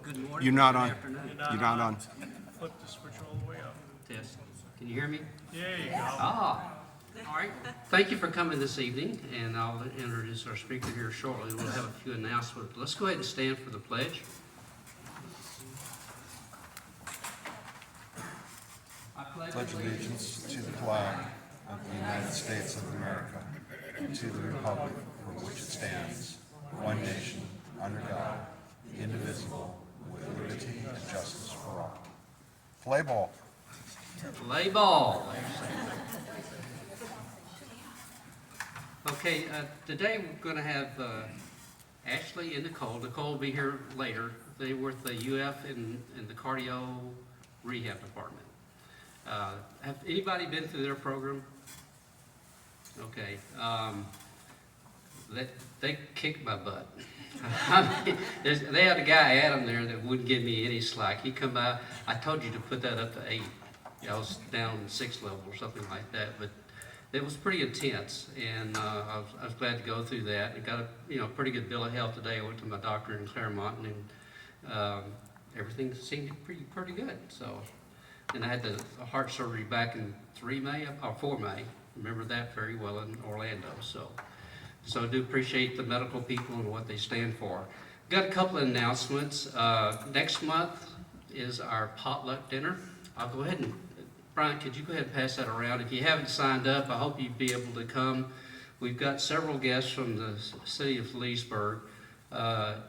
Good morning. You're not Good on. afternoon. You're not on. Flip the switch all the way up. Test. Can you hear me? There you go. Ah, all right. Thank you for coming this evening, and I'll introduce our speaker here shortly. We'll have a few announcements. Let's go ahead and stand for the pledge. I Pledge allegiance to the flag of the United States of America, and to the republic for which it stands, one nation, under God, indivisible, with liberty and justice for all. Play ball. Play ball. Okay, today we're going to have Ashley and Nicole. Nicole will be here later. They work the UF in the cardio rehab department. Have anybody been through their program? Okay. They kicked my butt. I mean, they had a guy, Adam, there that wouldn't give me any slack. He come by, I told you to put that up to 8. I was down 6 level or something like that, but it was pretty intense, and I was glad to go through that. I got a pretty good bill of health today. I went to my doctor in Claremont, and everything seemed pretty good. So, and I had the heart surgery back in 4 May. Remember that very well in Orlando. So I do appreciate the medical people and what they stand for. Got a couple of announcements. Next month is our potluck dinner. I'll go ahead and, Brian, could you go ahead and pass that around? If you haven't signed up, I hope you'd be able to come. We've got several guests from the city of Leesburg.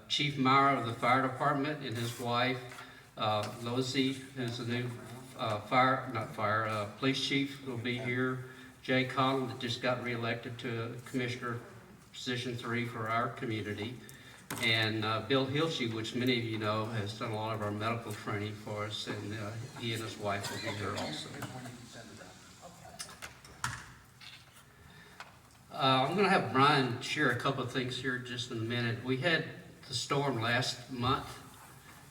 Chief Meyer of the fire department and his wife, Lozy, who's the new police chief, will be here. Jay Connell, that just got reelected to Commissioner Position 3 for our community. And Bill Hilsey, which many of you know, has done a lot of our medical training for us, and he and his wife will be here also. I'm going to have Brian share a couple of things here just in a minute. We had the storm last month,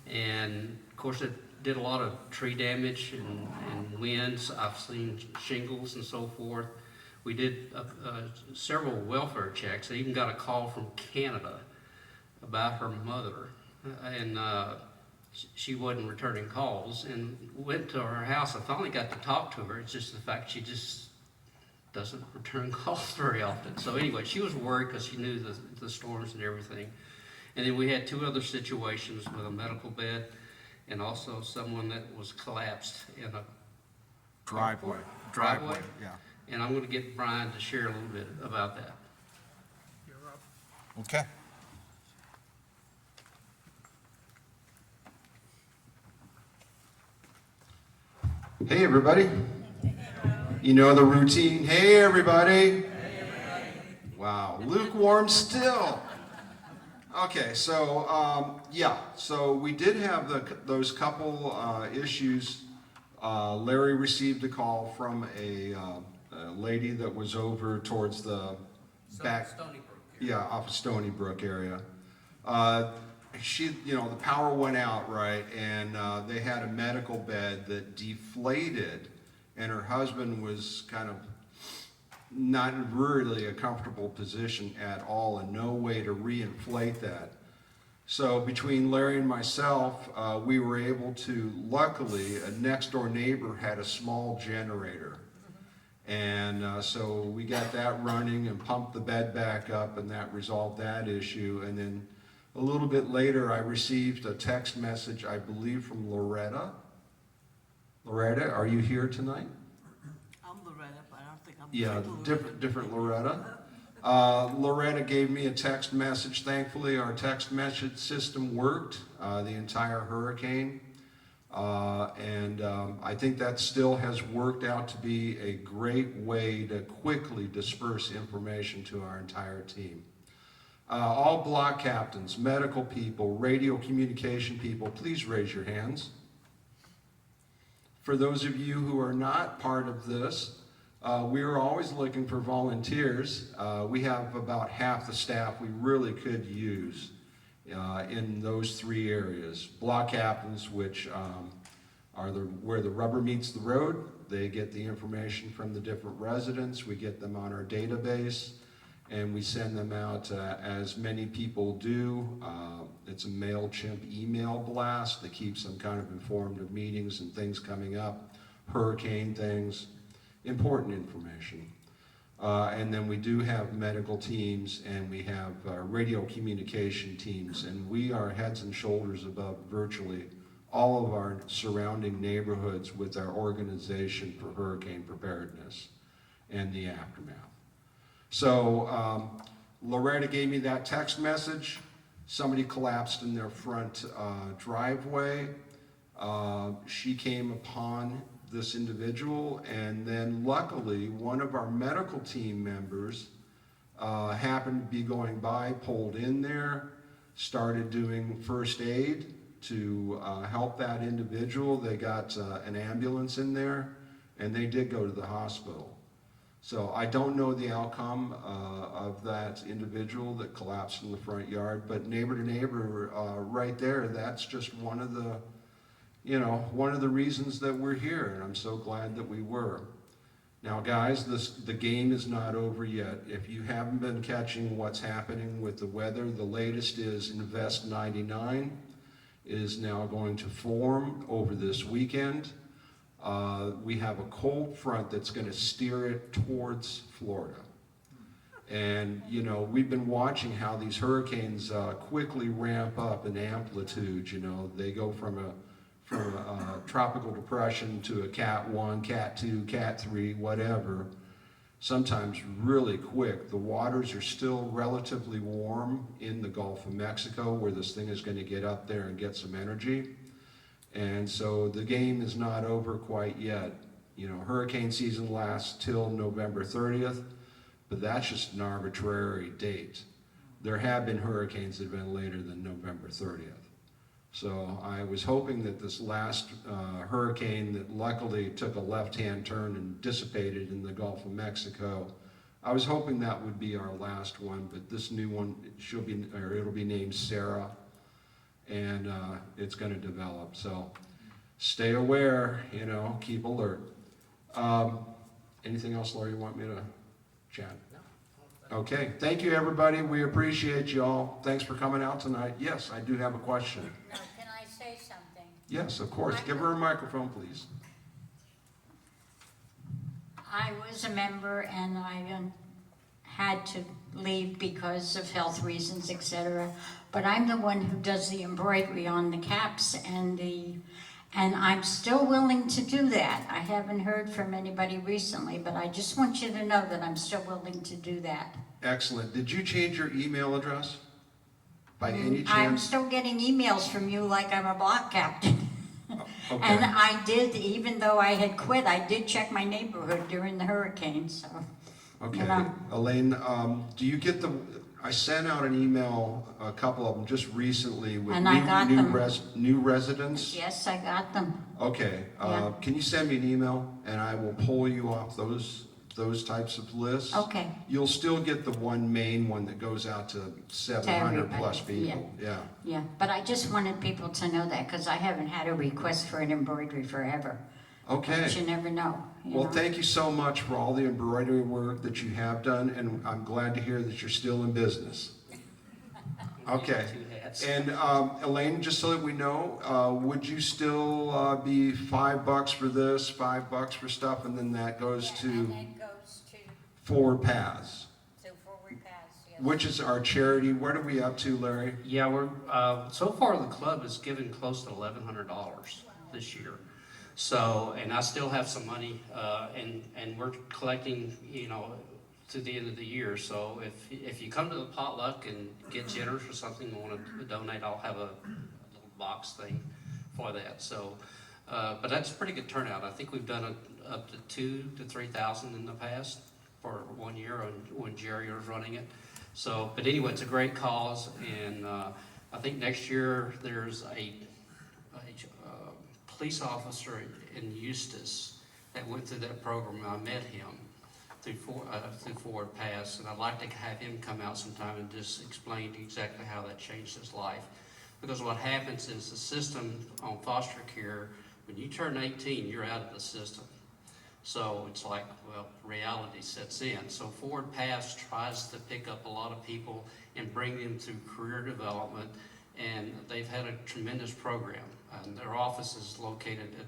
and of course it did a lot of tree damage and winds. I've seen shingles and so forth. We did several welfare checks. I even got a call from Canada about her mother, and she wasn't returning calls, and went to her house. I finally got to talk to her. It's just the fact she just doesn't return calls very often. So anyway, she was worried because she knew the storms and everything. And then we had 2 other situations with a medical bed and also someone that was collapsed in a Driveway. Yeah. And I'm going to get Brian to share a little bit about that. You're up. Okay. Hey, everybody. You know the routine. Hey, everybody. Wow, lukewarm still. Okay, so so we did have those couple issues. Larry received a call from a lady that was over towards the back, Stony Brook. yeah, off of Stony Brook area. The power went out, right, and they had a medical bed that deflated, and her husband was kind of not really a comfortable position at all, and no way to reinflate that. So between Larry and myself, we were able to, luckily, a next door neighbor had a small generator. And so we got that running and pumped the bed back up, and that resolved that issue. And then a little bit later, I received a text message, I believe from Loretta. Loretta, are you here tonight? I'm Loretta, but I don't think I'm. Yeah, different Loretta. Loretta gave me a text message. Thankfully, our text message system worked the entire hurricane. And I think that still has worked out to be a great way to quickly disperse information to our entire team. All block captains, medical people, radio communication people, please raise your hands. For those of you who are not part of this, we are always looking for volunteers. We have about half the staff we really could use in those 3 areas. Block captains, which are where the rubber meets the road. They get the information from the different residents. We get them on our database. and we send them out as many people do. It's a MailChimp email blast that keeps them kind of informed of meetings and things coming up, hurricane things, important information. And then we do have medical teams, and we have radio communication teams, and we are heads and shoulders above virtually all of our surrounding neighborhoods with our organization for hurricane preparedness and the aftermath. So Loretta gave me that text message. Somebody collapsed in their front driveway. She came upon this individual, and then luckily one of our medical team members happened to be going by, pulled in there, started doing first aid to help that individual. They got an ambulance in there, and they did go to the hospital. So I don't know the outcome of that individual that collapsed in the front yard, but neighbor to neighbor right there, that's just one of the, you know, one of the reasons that we're here, and I'm so glad that we were. Now guys, the game is not over yet. If you haven't been catching what's happening with the weather, the latest is Invest 99 is now going to form over this weekend. We have a cold front that's going to steer it towards Florida. And, you know, we've been watching how these hurricanes quickly ramp up in amplitude. You know, they go from a tropical depression to a Cat 1, Cat 2, Cat 3, whatever, sometimes really quick. The waters are still relatively warm in the Gulf of Mexico, where this thing is going to get up there and get some energy. And so the game is not over quite yet. You know, hurricane season lasts till November 30th, but that's just an arbitrary date. There have been hurricanes that have been later than November 30th. So I was hoping that this last hurricane that luckily took a left-hand turn and dissipated in the Gulf of Mexico, I was hoping that would be our last one, but this new one, it'll be named Sarah, and it's going to develop. So stay aware, you know, keep alert. Anything else, Laura, you want me to chat? No. Okay, thank you everybody. We appreciate you all. Thanks for coming out tonight. Yes, I do have a question. Now, can I say something? Yes, of course. Give her a microphone, please. I was a member and I had to leave because of health reasons, etc. But I'm the one who does the embroidery on the caps and I'm still willing to do that. I haven't heard from anybody recently, but I just want you to know that I'm still willing to do that. Excellent. Did you change your email address by any I'm chance? still getting emails from you like I'm a block captain. Okay. And I did, even though I had quit, I did check my neighborhood during the hurricane, so. Okay. You know. Elaine, do you get I sent out an email, a couple of them just recently with And I got them. new residents. Yes, I got them. Okay. Yeah. Can you send me an email and I will pull you off those types of lists? Okay. You'll still get the one main one that goes out to 700 plus everybody, people. Yeah. Yeah, but I just wanted people to know that because I haven't had a request for an embroidery forever. Okay. But you never know. Well, thank you so much for all the embroidery work that you have done, and I'm glad to hear that you're still in business. Okay. Two hats. And Elaine, just so that we know, would you still be $5 for this, $5 for stuff, and then that goes to And that goes to Forward Paths, Forward Paths, yes. which is our charity. What are we up to, Larry? Yeah, we're, so far the club has given close to $1,100 this year. So, and I still have some money, and we're collecting, you know, to the end of the year. So if you come to the potluck and get generous or something, and want to donate, I'll have a little box thing for that. So, but that's a pretty good turnout. I think we've done up to 2,000 to 3,000 in the past for 1 year when Jerry was running it. So, but anyway, it's a great cause, and I think next year there's a police officer in Eustis that went through that program. I met him through Forward Pass, and I'd like to have him come out sometime and just explain exactly how that changed his life. Because what happens is the system on foster care, when you turn 18, you're out of the system. So it's like, well, reality sets in. So Forward Paths tries to pick up a lot of people and bring them through career development, and they've had a tremendous program. And their office is located at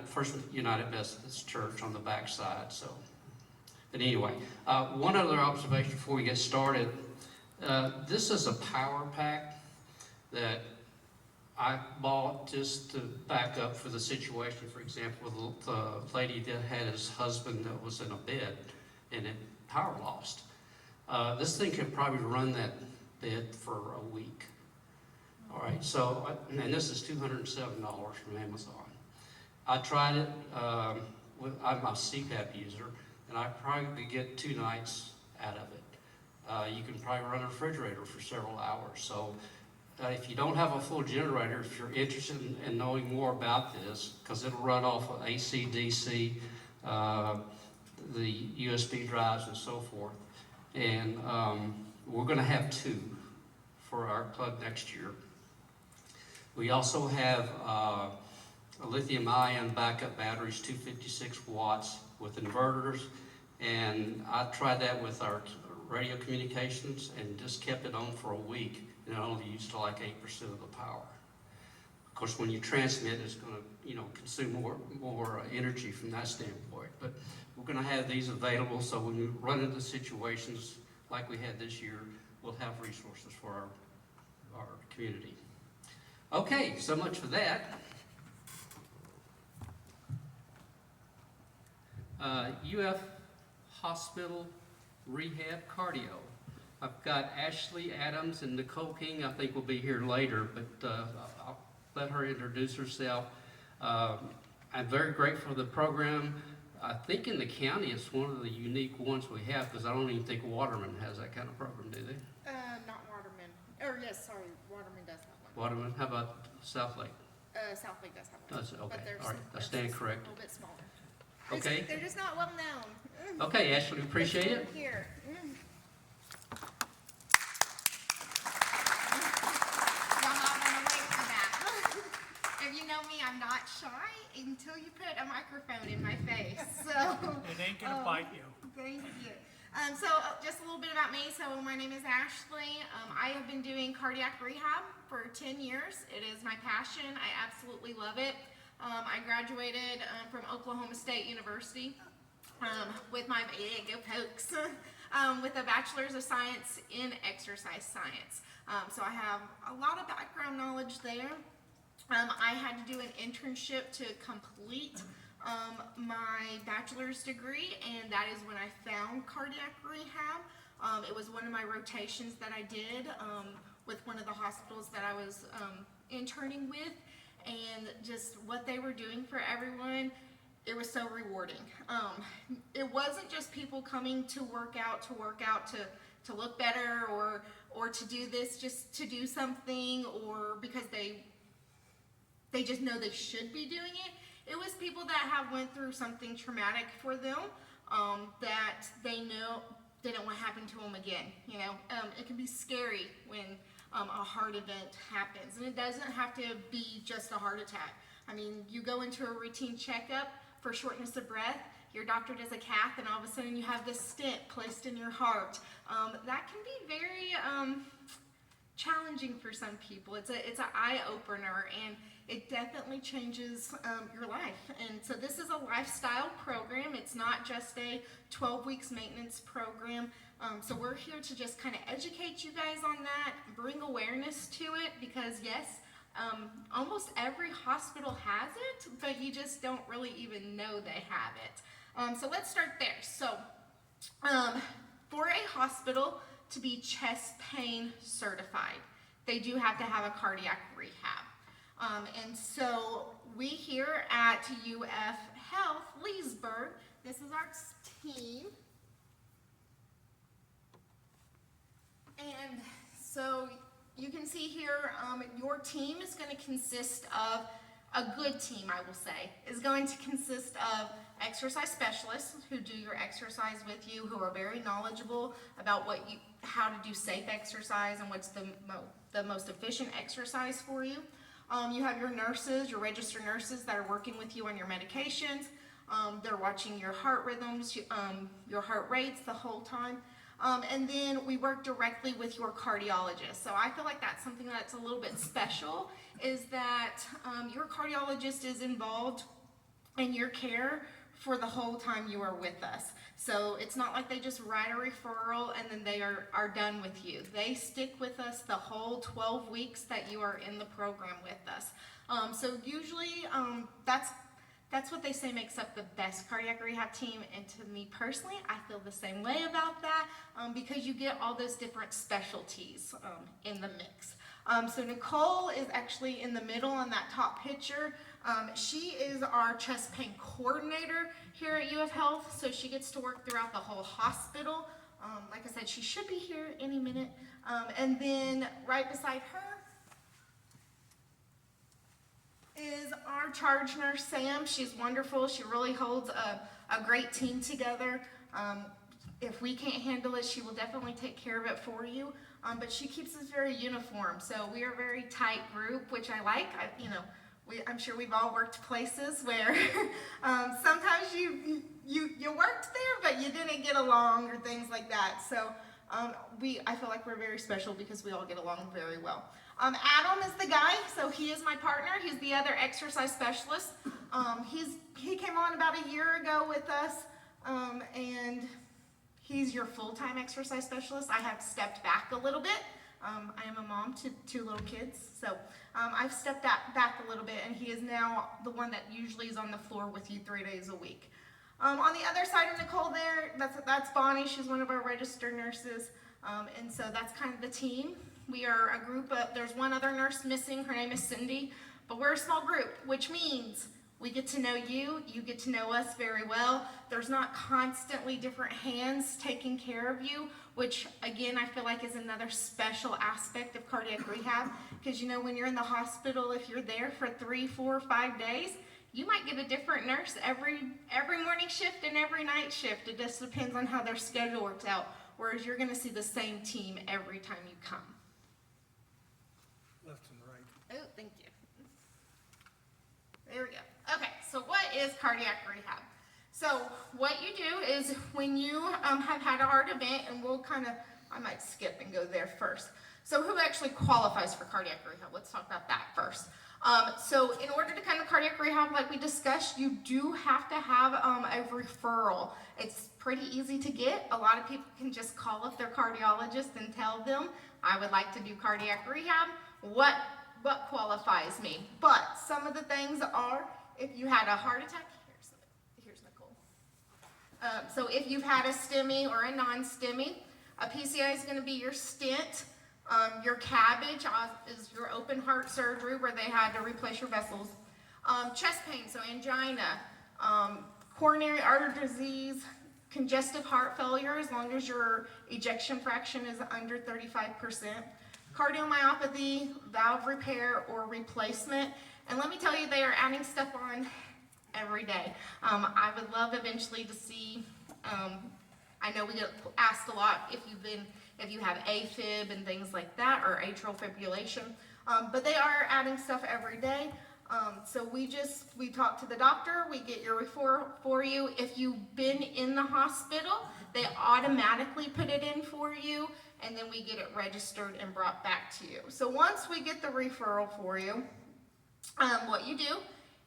First United Methodist Church on the backside. So, but anyway, one other observation before we get started. This is a power pack that I bought just to back up for the situation. For example, the lady that had his husband that was in a bed and it power lost. This thing could probably run that bed for a week. All right, so, and this is $207 from Amazon. I tried it, I'm a CPAP user, and I probably could get 2 nights out of it. You can probably run a refrigerator for several hours. So if you don't have a full generator, if you're interested in knowing more about this, because it'll run off of AC, DC, the USB drives and so forth. And we're gonna have 2 for our club next year. We also have a lithium-ion backup batteries, 256 watts with inverters, and I tried that with our radio communications and just kept it on for a week, and it only used like 8% of the power. Of course, when you transmit, it's going to, consume more energy from that standpoint. But we're going to have these available, so when we run into situations like we had this year, we'll have resources for our community. Okay, so much for that. UF Hospital Rehab Cardio. I've got Ashley Adams and Nicole King, I think will be here later, but I'll let her introduce herself. I'm very grateful for the program. I think in the county it's one of the unique ones we have, because I don't even think Waterman has that kind of program, do they? Not Waterman. Or yes, sorry, Waterman does have one. Waterman, how about South Lake? South Lake does have one. Does it? Okay, But they're all right, I they're stand just corrected. A little bit smaller. Okay. They're just not well known. Okay, Ashley, appreciate it. Here. Y'all not gonna wait for that. If you know me, I'm not shy until you put a microphone in my face. So. It ain't gonna bite you. Thank you. Just a little bit about me. So my name is Ashley. I have been doing cardiac rehab for 10 years. It is my passion. I absolutely love it. I graduated from Oklahoma State University with my go Pokes with a bachelor's of science in exercise science. So I have a lot of background knowledge there. I had to do an internship to complete my bachelor's degree, and that is when I found cardiac rehab. It was one of my rotations that I did with one of the hospitals that I was interning with, and just what they were doing for everyone, it was so rewarding. It wasn't just people coming to work out to look better or to do this just to do something, or because they just know they should be doing it. It was people that have went through something traumatic for them, that they know they don't want to happen to them again. It can be scary when a heart event happens, and it doesn't have to be just a heart attack. I mean, you go into a routine checkup for shortness of breath, your doctor does a cath, and all of a sudden you have this stent placed in your heart. That can be very challenging for some people. It's an eye opener, and it definitely changes your life. And so this is a lifestyle program. It's not just a 12 weeks maintenance program. So we're here to just kind of educate you guys on that, bring awareness to it, because yes, almost every hospital has it, but you just don't really even know they have it. So let's start there. So for a hospital to be chest pain certified, they do have to have a cardiac rehab. And so we here at UFHealth Leesburg, this is our team. And so you can see here, your team is going to consist of, a good team I will say, is going to consist of exercise specialists who do your exercise with you, who are very knowledgeable about how to do safe exercise and what's the most efficient exercise for you. You have your nurses, your registered nurses that are working with you on your medications. They're watching your heart rhythms, your heart rates the whole time. And then we work directly with your cardiologist. So I feel like that's something that's a little bit special, is that your cardiologist is involved in your care for the whole time you are with us. So it's not like they just write a referral and then they are done with you. They stick with us the whole 12 weeks that you are in the program with us. So usually that's what they say makes up the best cardiac rehab team, and to me personally, I feel the same way about that, because you get all those different specialties in the mix. So Nicole is actually in the middle on that top picture. She is our chest pain coordinator here at UFHealth, so she gets to work throughout the whole hospital. Like I said, she should be here any minute. And then right beside her is our charge nurse, Sam. She's wonderful. She really holds a great team together. If we can't handle it, she will definitely take care of it for you. But she keeps us very uniform. So we are a very tight group, which I like. I'm sure we've all worked places where sometimes you worked there, but you didn't get along or things like that. So I feel like we're very special because we all get along very well. Adam is the guy, so he is my partner. He's the other exercise specialist. He came on about a year ago with us, and he's your full-time exercise specialist. I have stepped back a little bit. I am a mom to 2 little kids, so I've stepped back a little bit, and he is now the one that usually is on the floor with you 3 days a week. On the other side of Nicole there, that's Bonnie. She's one of our registered nurses, and so that's kind of the team. We are a group of, there's one other nurse missing. Her name is Cindy, but we're a small group, which means we get to know you, you get to know us very well. There's not constantly different hands taking care of you, which again, I feel like is another special aspect of cardiac rehab, because when you're in the hospital, if you're there for 3, 4, 5 days, you might get a different nurse every morning shift and every night shift. It just depends on how their schedule works out, whereas you're gonna see the same team every time you come. Left and right. Oh, thank you. There we go. Okay, so what is cardiac rehab? So what you do is when you have had a heart event, and I might skip and go there first. So who actually qualifies for cardiac rehab? Let's talk about that first. So in order to come to cardiac rehab, like we discussed, you do have to have a referral. It's pretty easy to get. A lot of people can just call up their cardiologist and tell them, I would like to do cardiac rehab. What qualifies me? But some of the things are, if you had a heart attack, here's Nicole. So if you've had a STEMI or a non-STEMI, a PCI is going to be your stent. Your CABG is your open heart surgery where they had to replace your vessels. Chest pain, so angina, coronary artery disease, congestive heart failure, as long as your ejection fraction is under 35%. Cardiomyopathy, valve repair or replacement. And let me tell you, they are adding stuff on every day. I would love eventually to see, I know we get asked a lot if you have AFib and things like that, or atrial fibrillation, but they are adding stuff every day. So we talk to the doctor, we get your referral for you. If you've been in the hospital, they automatically put it in for you, and then we get it registered and brought back to you. So once we get the referral for you, what you do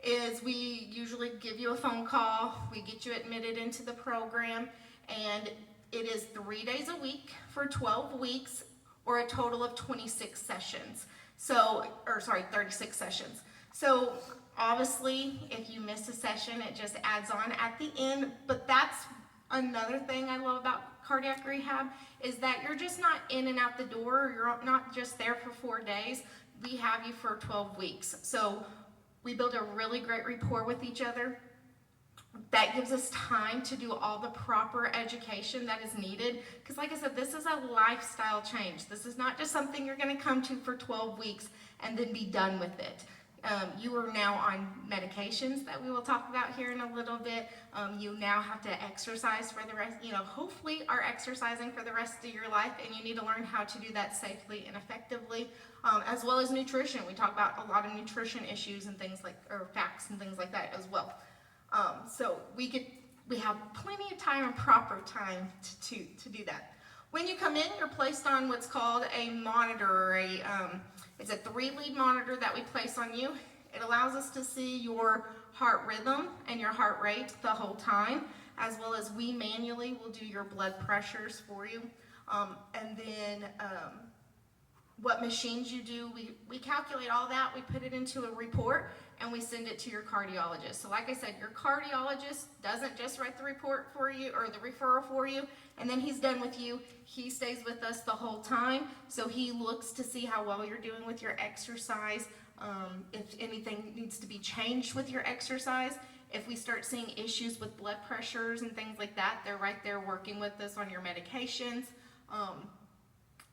is we usually give you a phone call, we get you admitted into the program, and it is 3 days a week for 12 weeks, or a total of 26 sessions. 36 sessions. So obviously, if you miss a session, it just adds on at the end, but that's another thing I love about cardiac rehab, is that you're just not in and out the door, you're not just there for 4 days, we have you for 12 weeks. So we build a really great rapport with each other. That gives us time to do all the proper education that is needed. Because like I said, this is a lifestyle change. This is not just something you're gonna come to for 12 weeks and then be done with it. You are now on medications that we will talk about here in a little bit. You now have to exercise for the rest, hopefully are exercising for the rest of your life, and you need to learn how to do that safely and effectively, as well as nutrition. We talk about a lot of nutrition issues and things or facts and things like that as well. So we have plenty of time and proper time to do that. When you come in, you're placed on what's called a monitor, or it's a 3-lead monitor that we place on you. It allows us to see your heart rhythm and your heart rate the whole time, as well as we manually will do your blood pressures for you. And then what machines you do, we calculate all that, we put it into a report, and we send it to your cardiologist. So like I said, your cardiologist doesn't just write the report for you or the referral for you, and then he's done with you. He stays with us the whole time, so he looks to see how well you're doing with your exercise, if anything needs to be changed with your exercise. If we start seeing issues with blood pressures and things like that, they're right there working with us on your medications.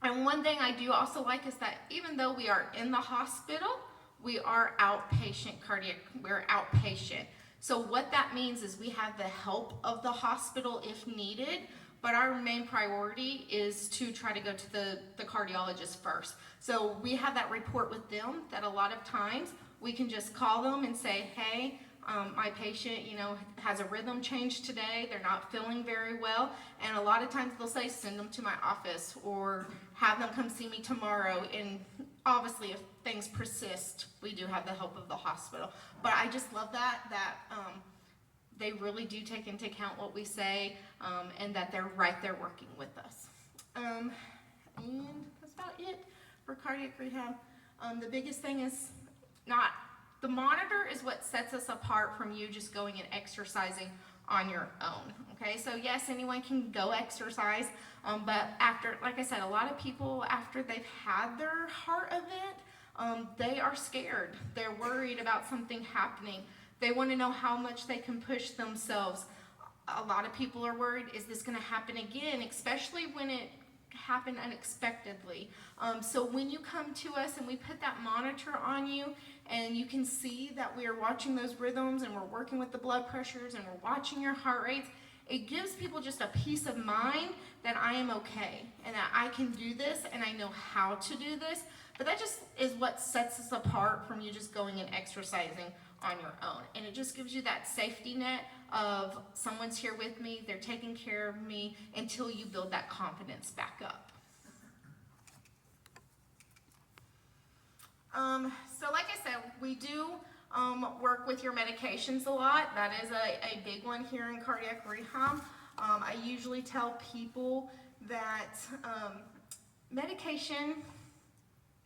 And one thing I do also like is that even though we are in the hospital, we are outpatient cardiac, we're outpatient. So what that means is we have the help of the hospital if needed, but our main priority is to try to go to the cardiologist first. So we have that report with them that a lot of times we can just call them and say, hey, my patient, has a rhythm change today. They're not feeling very well. And a lot of times they'll say, send them to my office or have them come see me tomorrow. And obviously if things persist, we do have the help of the hospital. But I just love that they really do take into account what we say, and that they're right there working with us. And that's about it for cardiac rehab. The biggest thing is the monitor is what sets us apart from you just going and exercising on your own, okay? So yes, anyone can go exercise, but like I said, a lot of people, after they've had their heart event, they are scared. They're worried about something happening. They want to know how much they can push themselves. A lot of people are worried, is this going to happen again, especially when it happened unexpectedly. So when you come to us and we put that monitor on you, and you can see that we are watching those rhythms and we're working with the blood pressures and we're watching your heart rates, it gives people just a peace of mind that I am okay and that I can do this and I know how to do this. But that just is what sets us apart from you just going and exercising on your own. And it just gives you that safety net of someone's here with me, they're taking care of me, until you build that confidence back up. So like I said, we do work with your medications a lot. That is a big one here in cardiac rehab. I usually tell people that medication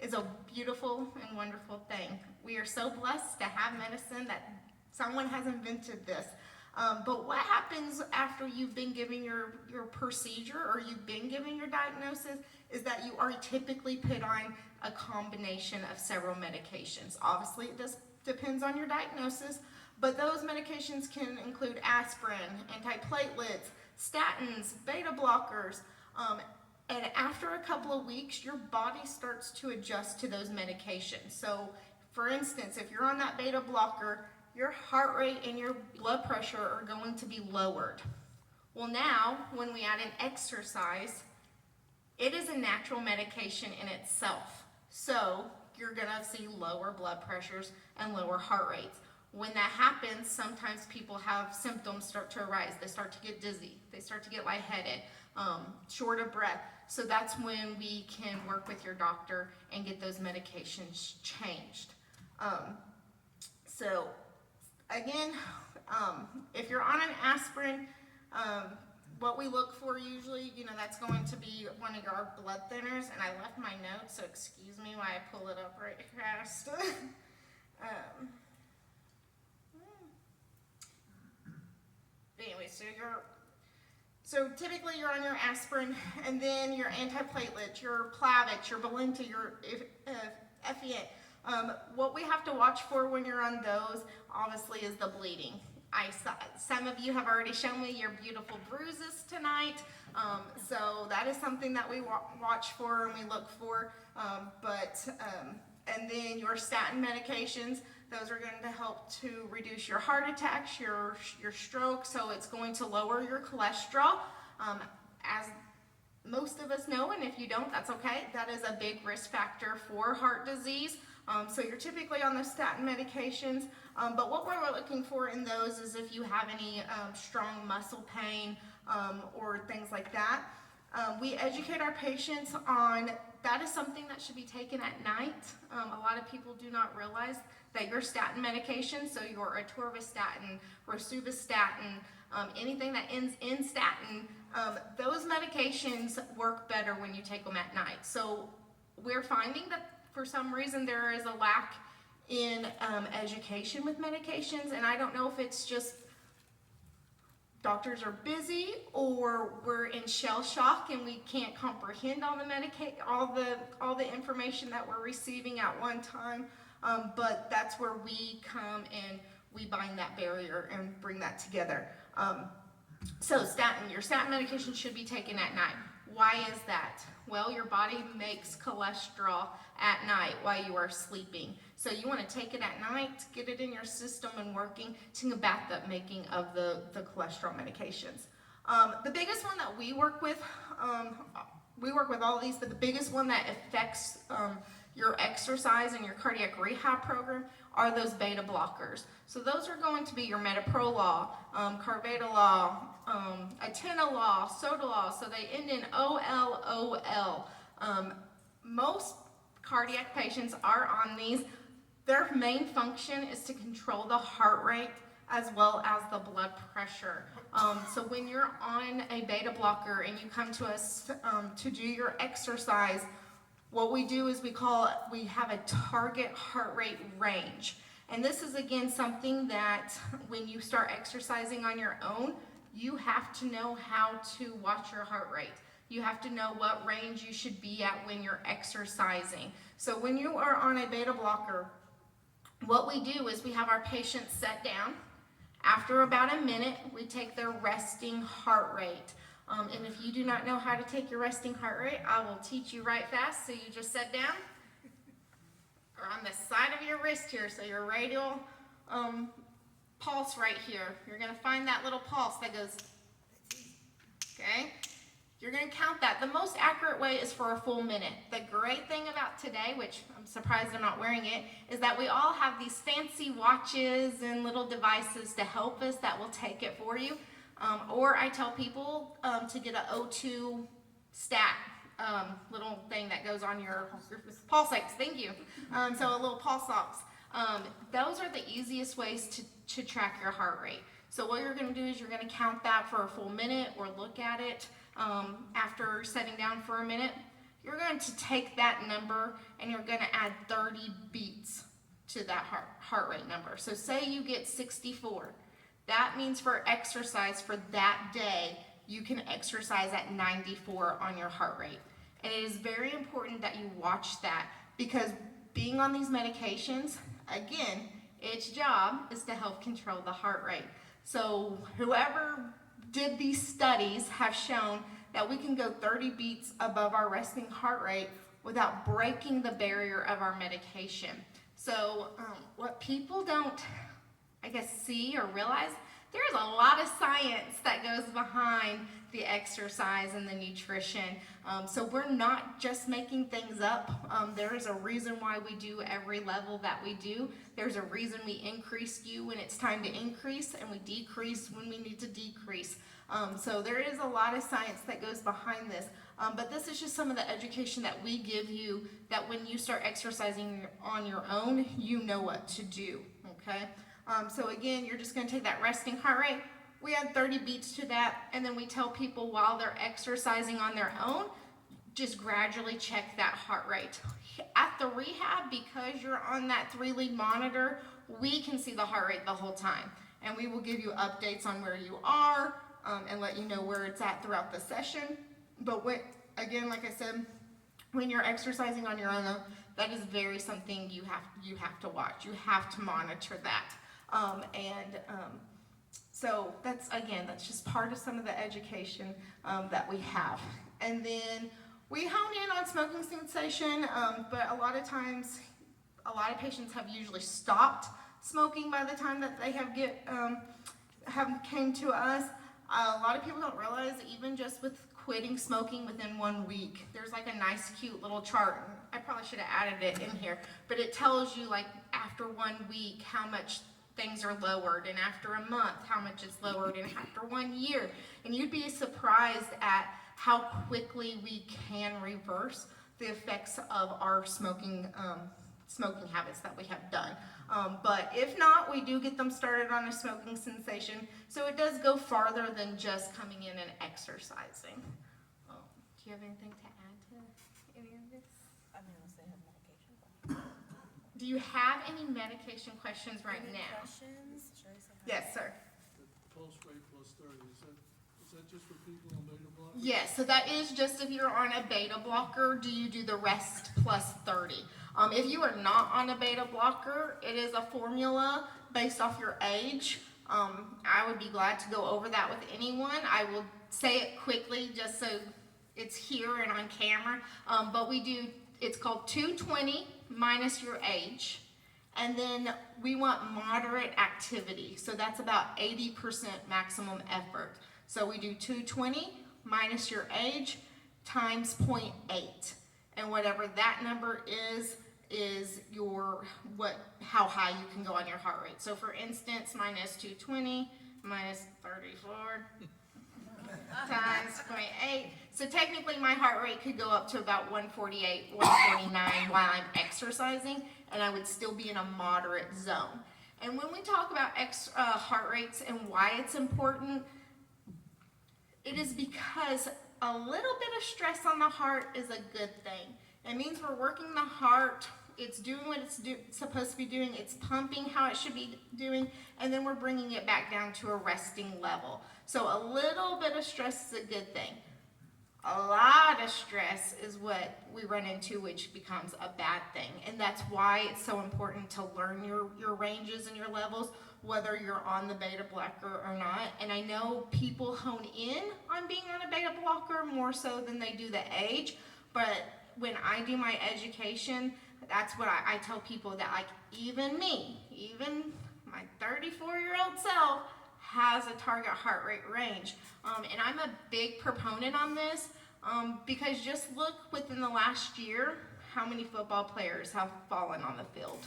is a beautiful and wonderful thing. We are so blessed to have medicine that someone has invented this. But what happens after you've been given your procedure or you've been given your diagnosis is that you are typically put on a combination of several medications. Obviously, it just depends on your diagnosis, but those medications can include aspirin, antiplatelets, statins, beta blockers, and after a couple of weeks, your body starts to adjust to those medications. So, for instance, if you're on that beta blocker, your heart rate and your blood pressure are going to be lowered. Well, now, when we add an exercise, it is a natural medication in itself. So, you're gonna see lower blood pressures and lower heart rates. When that happens, sometimes people have symptoms start to arise. They start to get dizzy. They start to get lightheaded, short of breath. So that's when we can work with your doctor and get those medications changed. So again, if you're on an aspirin, what we look for usually, that's going to be one of your blood thinners, and I left my notes, so excuse me while I pull it up right fast. Anyway, so typically you're on your aspirin, and then your antiplatelet, your Plavix, your Brilinta, your Effient. What we have to watch for when you're on those, obviously, is the bleeding. Some of you have already shown me your beautiful bruises tonight, so that is something that we watch for and we look for. But And then your statin medications, those are going to help to reduce your heart attacks, your stroke, so it's going to lower your cholesterol. As most of us know, and if you don't, that's okay, that is a big risk factor for heart disease. So you're typically on the statin medications, but what we're looking for in those is if you have any strong muscle pain or things like that. We educate our patients on that is something that should be taken at night. A lot of people do not realize that your statin medication, so your atorvastatin, rosuvastatin, anything that ends in statin, those medications work better when you take them at night. So we're finding that for some reason there is a lack in education with medications, and I don't know if it's just doctors are busy or we're in shell shock and we can't comprehend all the information that we're receiving at one time. But that's where we come and we bind that barrier and bring that together. So your statin medication should be taken at night. Why is that? Well, your body makes cholesterol at night while you are sleeping. So you want to take it at night, get it in your system and working to combat the making of the cholesterol medications. The biggest one that we work with all of these, but the biggest one that affects your exercise and your cardiac rehab program are those beta blockers. So those are going to be your metoprolol, carvedilol, atenolol, sotalol, so they end in OLOL. Most cardiac patients are on these. Their main function is to control the heart rate as well as the blood pressure. So when you're on a beta blocker and you come to us to do your exercise, what we do is we have a target heart rate range. And this is again something that when you start exercising on your own, you have to know how to watch your heart rate. You have to know what range you should be at when you're exercising. So when you are on a beta blocker, what we do is we have our patients set down. After about a minute, we take their resting heart rate. And if you do not know how to take your resting heart rate, I will teach you right fast. So you just set down, or on the side of your wrist here, so your radial pulse right here. You're gonna find that little pulse that goes, okay? You're gonna count that. The most accurate way is for a full minute. The great thing about today, which I'm surprised I'm not wearing it, is that we all have these fancy watches and little devices to help us that will take it for you. Or I tell people to get an O2 stat, little thing that goes on your pulse ox. Thank you. So a little pulse ox. Those are the easiest ways to track your heart rate. So what you're going to do is you're going to count that for a full minute or look at it after setting down for a minute. You're going to take that number and you're going to add 30 beats to that heart rate number. So say you get 64. That means for exercise for that day, you can exercise at 94 on your heart rate. And it is very important that you watch that because being on these medications, again, its job is to help control the heart rate. So whoever did these studies have shown that we can go 30 beats above our resting heart rate without breaking the barrier of our medication. So what people don't, I guess, see or realize, there's a lot of science that goes behind the exercise and the nutrition. So we're not just making things up. There is a reason why we do every level that we do. There's a reason we increase you when it's time to increase and we decrease when we need to decrease. So there is a lot of science that goes behind this. But this is just some of the education that we give you that when you start exercising on your own, you know what to do, okay? So again, you're just gonna take that resting heart rate. We add 30 beats to that, and then we tell people while they're exercising on their own, just gradually check that heart rate. At the rehab, because you're on that 3-lead monitor, we can see the heart rate the whole time. And we will give you updates on where you are and let you know where it's at throughout the session. But again, like I said, when you're exercising on your own, that is very something you have to watch. You have to monitor that. So that's just part of some of the education that we have. And then we hone in on smoking cessation, but a lot of times a lot of patients have usually stopped smoking by the time that they have came to us. A lot of people don't realize that even just with quitting smoking within 1 week, there's like a nice cute little chart. I probably should have added it in here, but it tells you like after 1 week how much things are lowered, and after a month how much it's lowered, and after 1 year. And you'd be surprised at how quickly we can reverse the effects of our smoking habits that we have done. But if not, we do get them started on a smoking cessation, so it does go farther than just coming in and exercising. Do you have anything to add to any of this? I mean, unless they have medication. Do you have any medication questions right Any now? questions? Should I say hi? Yes, sir. Pulse rate plus 30, is that just for people on beta blockers? Yes, so that is just if you're on a beta blocker, do you do the rest plus 30? If you are not on a beta blocker, it is a formula based off your age. I would be glad to go over that with anyone. I will say it quickly just so it's here and on camera. But we do, it's called 220 minus your age. And then we want moderate activity. So that's about 80% maximum effort. So we do 220 minus your age times 0.8. And whatever that number is your, how high you can go on your heart rate. So for instance, minus 220 minus 34 times 0.8. So technically my heart rate could go up to about 148, 149 while I'm exercising, and I would still be in a moderate zone. And when we talk about heart rates and why it's important, it is because a little bit of stress on the heart is a good thing. It means we're working the heart, it's doing what it's supposed to be doing, it's pumping how it should be doing, and then we're bringing it back down to a resting level. So a little bit of stress is a good thing. A lot of stress is what we run into, which becomes a bad thing. And that's why it's so important to learn your ranges and your levels, whether you're on the beta blocker or not. And I know people hone in on being on a beta blocker more so than they do the age, but when I do my education, that's what I tell people, that like even me, even my 34-year-old self has a target heart rate range. And I'm a big proponent on this because just look within the last year how many football players have fallen on the field.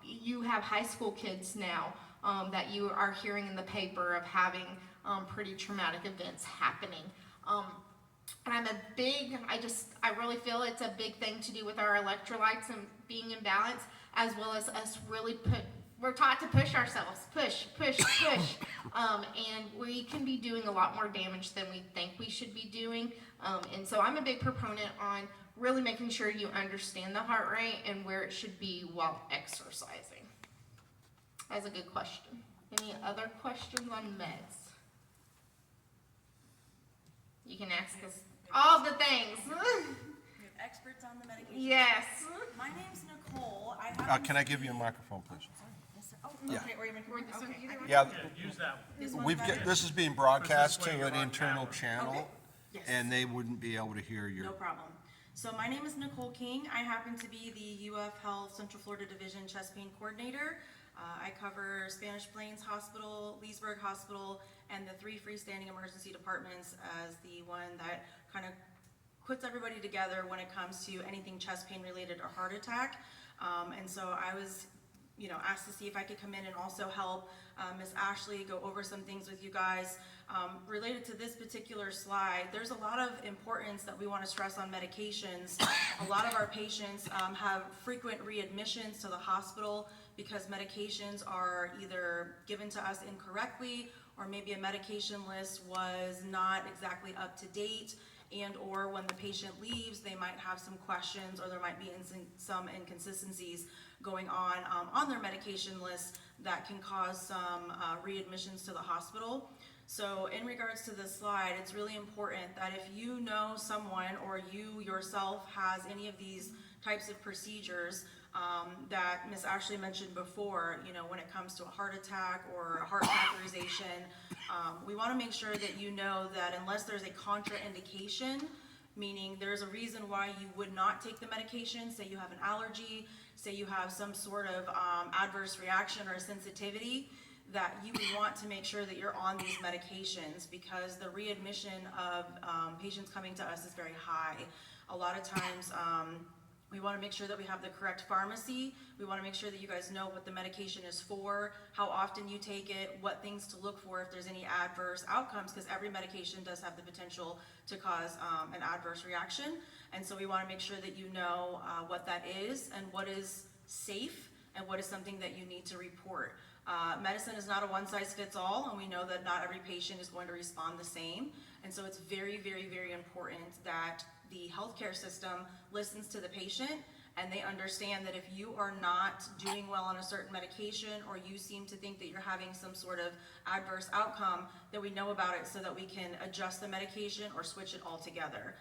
You have high school kids now that you are hearing in the paper of having pretty traumatic events happening. And I'm a big, I really feel it's a big thing to do with our electrolytes and being in balance, as well as us really we're taught to push ourselves, push. And we can be doing a lot more damage than we think we should be doing. And so I'm a big proponent on really making sure you understand the heart rate and where it should be while exercising. That's a good question. Any other questions on meds? You can ask us all the things. We have experts on the medication. Yes. My name's Nicole. Can I give you a microphone, please? Yes, sir. Oh, Yeah. okay, or you Or this one, okay. either one? Yeah, Yeah, use that one. This one's we've better? this is being broadcast This is to when an you're on internal camera. channel, Okay. Yes. and they wouldn't be able to hear your. No problem. So my name is Nicole King. I happen to be the UFHealth Central Florida Division Chest Pain Coordinator. I cover Spanish Plains Hospital, Leesburg Hospital, and the 3 freestanding emergency departments as the one that kind of puts everybody together when it comes to anything chest pain related or heart attack. And so I was asked to see if I could come in and also help Miss Ashley go over some things with you guys. Related to this particular slide, there's a lot of importance that we want to stress on medications. A lot of our patients have frequent readmissions to the hospital because medications are either given to us incorrectly, or maybe a medication list was not exactly up to date, and or when the patient leaves, they might have some questions, or there might be some inconsistencies going on their medication list that can cause some readmissions to the hospital. So in regards to this slide, it's really important that if you know someone or you yourself has any of these types of procedures that Ms. Ashley mentioned before, when it comes to a heart attack or a heart catheterization, we want to make sure that you know that unless there's a contraindication, meaning there's a reason why you would not take the medication, say you have an allergy, say you have some sort of adverse reaction or sensitivity, that you would want to make sure that you're on these medications, because the readmission of patients coming to us is very high. A lot of times, we want to make sure that we have the correct pharmacy. We want to make sure that you guys know what the medication is for, how often you take it, what things to look for if there's any adverse outcomes, because every medication does have the potential to cause an adverse reaction. And so we want to make sure that you know what that is and what is safe and what is something that you need to report. Medicine is not a one-size-fits-all, and we know that not every patient is going to respond the same. And so it's very, very, very important that the healthcare system listens to the patient, and they understand that if you are not doing well on a certain medication, or you seem to think that you're having some sort of adverse outcome, that we know about it so that we can adjust the medication or switch it altogether.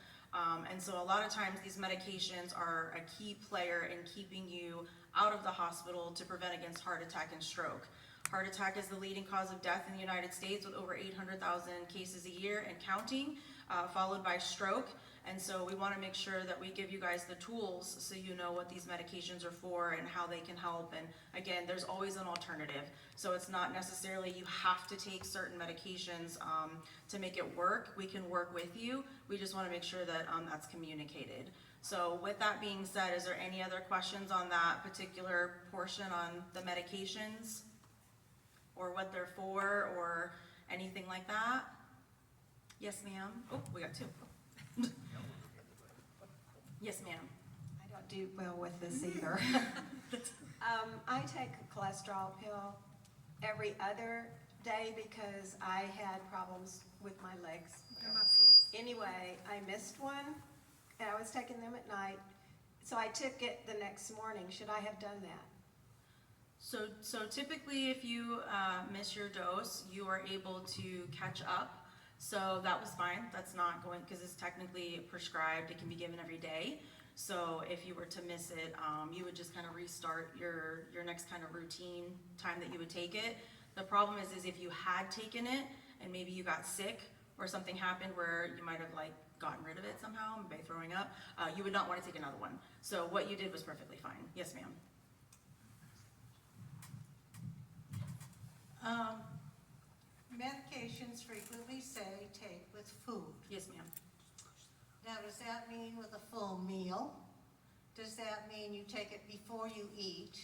And so a lot of times these medications are a key player in keeping you out of the hospital to prevent against heart attack and stroke. Heart attack is the leading cause of death in the United States, with over 800,000 cases a year and counting, followed by stroke. And so we want to make sure that we give you guys the tools so you know what these medications are for and how they can help. And again, there's always an alternative. So it's not necessarily you have to take certain medications to make it work. We can work with you. We just want to make sure that that's communicated. So with that being said, is there any other questions on that particular portion on the medications, or what they're for, or anything like that? Yes, ma'am. Oh, we got two. Yes, ma'am. I don't do well with this either. I take a cholesterol pill every other day because I had problems with my legs. Anyway, I missed one, and I was taking them at night, so I took it the next morning. Should I have done that? So typically, if you miss your dose, you are able to catch up. So that was fine. That's not going, because it's technically prescribed. It can be given every day. So if you were to miss it, you would just kind of restart your next kind of routine time that you would take it. The problem is if you had taken it and maybe you got sick or something happened where you might have like gotten rid of it somehow by throwing up, you would not want to take another one. So what you did was perfectly fine. Yes, ma'am. Medications frequently say take with food. Yes, ma'am. Now, does that mean with a full meal? Does that mean you take it before you eat?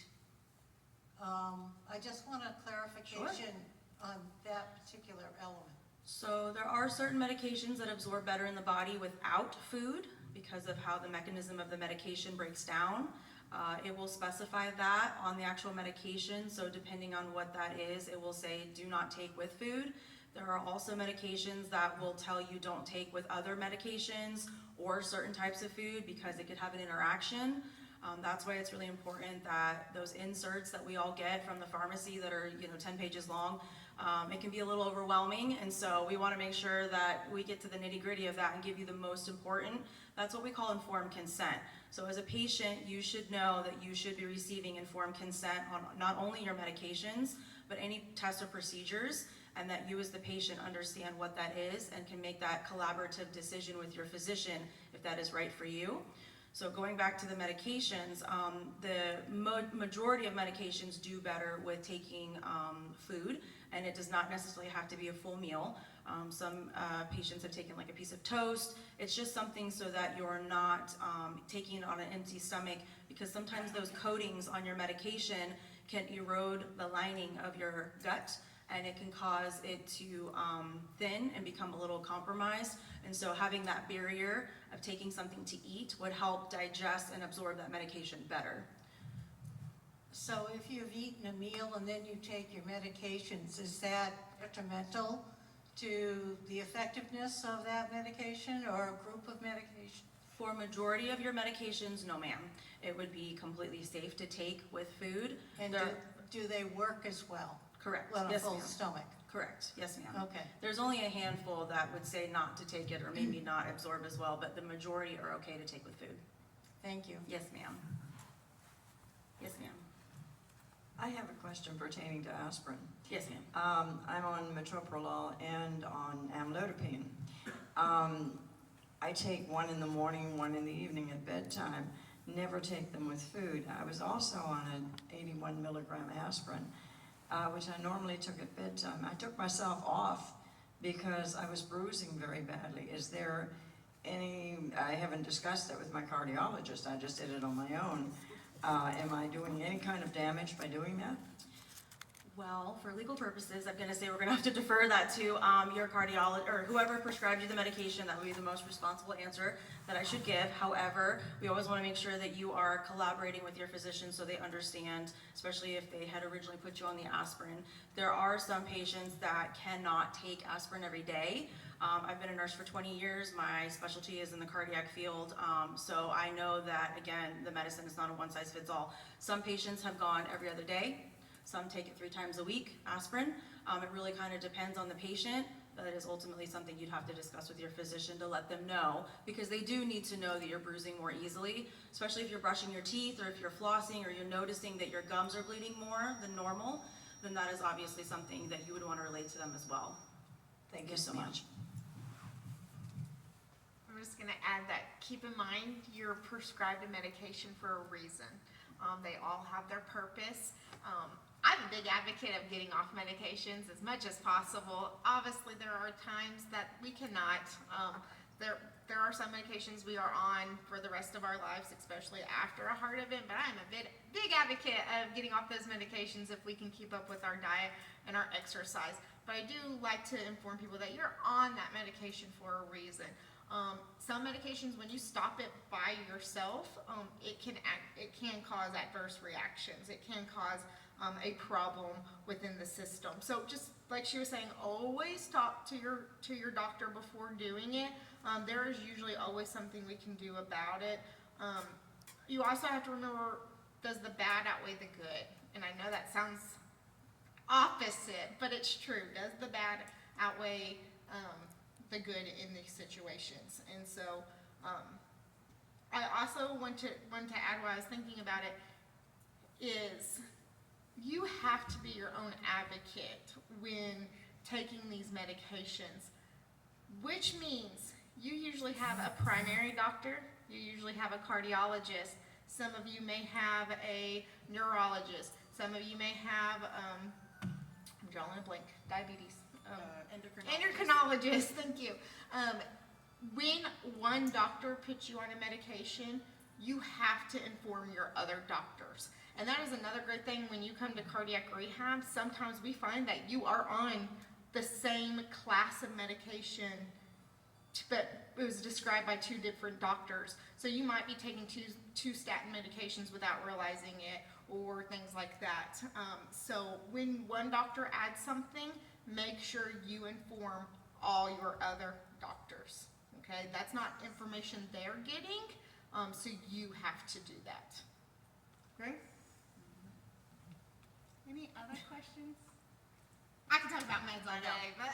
I just want a clarification on that particular element. So there are certain medications that absorb better in the body without food because of how the mechanism of the medication breaks down. It will specify that on the actual medication, so depending on what that is, it will say do not take with food. There are also medications that will tell you don't take with other medications or certain types of food because it could have an interaction. That's why it's really important that those inserts that we all get from the pharmacy that are 10 pages long, it can be a little overwhelming, and so we want to make sure that we get to the nitty-gritty of that and give you the most important. That's what we call informed consent. So as a patient, you should know that you should be receiving informed consent on not only your medications, but any tests or procedures, and that you as the patient understand what that is and can make that collaborative decision with your physician if that is right for you. So going back to the medications, the majority of medications do better with taking food, and it does not necessarily have to be a full meal. Some patients have taken like a piece of toast. It's just something so that you're not taking it on an empty stomach, because sometimes those coatings on your medication can erode the lining of your gut, and it can cause it to thin and become a little compromised. And so having that barrier of taking something to eat would help digest and absorb that medication better. So if you've eaten a meal and then you take your medications, is that detrimental to the effectiveness of that medication or a group of medications? For majority of your medications, no ma'am. It would be completely safe to take with food. And do they work as well? Correct. On a Yes, full ma'am. stomach? Correct. Yes, ma'am. Okay. There's only a handful that would say not to take it or maybe not absorb as well, but the majority are okay to take with food. Thank you. Yes, ma'am. Yes, ma'am. I have a question pertaining to aspirin. Yes, ma'am. I'm on metoprolol and on amlodipine. I take one in the morning, one in the evening at bedtime. never take them with food. I was also on an 81 milligram aspirin, which I normally took at bedtime. I took myself off because I was bruising very badly. Is there I haven't discussed it with my cardiologist, I just did it on my own. Am I doing any kind of damage by doing that? Well, for legal purposes, I'm gonna say we're gonna have to defer that to your cardiologist, or whoever prescribed you the medication. That would be the most responsible answer that I should give. However, we always wanna make sure that you are collaborating with your physician so they understand, especially if they had originally put you on the aspirin. There are some patients that cannot take aspirin every day. I've been a nurse for 20 years. My specialty is in the cardiac field. So I know that, again, the medicine is not a one-size-fits-all. Some patients have gone every other day. Some take it 3 times a week, aspirin. It really kind of depends on the patient. That is ultimately something you'd have to discuss with your physician to let them know, because they do need to know that you're bruising more easily, especially if you're brushing your teeth or if you're flossing or you're noticing that your gums are bleeding more than normal, then that is obviously something that you would want to relate to them as well. Thank you so much. I'm just gonna add that, keep in mind, you're prescribed a medication for a reason. They all have their purpose. I'm a big advocate of getting off medications as much as possible. Obviously, there are times that we cannot. There are some medications we are on for the rest of our lives, especially after a heart event, but I'm a big advocate of getting off those medications if we can keep up with our diet and our exercise. But I do like to inform people that you're on that medication for a reason. Some medications, when you stop it by yourself, it can cause adverse reactions. It can cause a problem within the system. So just like she was saying, always talk to your doctor before doing it. There is usually always something we can do about it. You also have to remember, does the bad outweigh the good? And I know that sounds opposite, but it's true. Does the bad outweigh the good in these situations? And so I also want to add, what I was thinking about it, is you have to be your own advocate when taking these medications, which means you usually have a primary doctor, you usually have a cardiologist, some of you may have a neurologist, some of you may have, I'm drawing a blank, diabetes. Endocrinologist, thank you. When one doctor puts you on a medication, you have to inform your other doctors. And that is another great thing when you come to cardiac rehab. Sometimes we find that you are on the same class of medication, but it was described by 2 different doctors. So you might be taking two statin medications without realizing it, or things like that. So when one doctor adds something, make sure you inform all your other doctors. Okay, that's not information they're getting, so you have to do that. Okay? Any other questions? I can talk about meds all day, but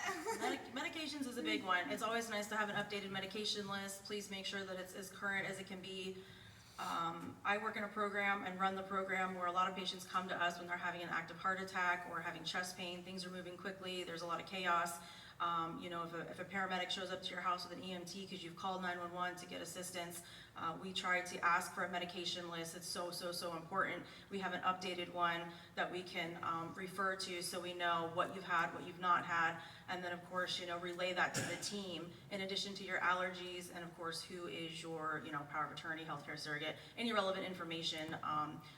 Medications is a big one. It's always nice to have an updated medication list. Please make sure that it's as current as it can be. I work in a program and run the program where a lot of patients come to us when they're having an active heart attack or having chest pain. Things are moving quickly. There's a lot of chaos. If a paramedic shows up to your house with an EMT because you've called 911 to get assistance, we try to ask for a medication list. It's so important. We have an updated one that we can refer to so we know what you've had, what you've not had, and then of course, relay that to the team in addition to your allergies and of course who is your, power of attorney, healthcare surrogate, any relevant information.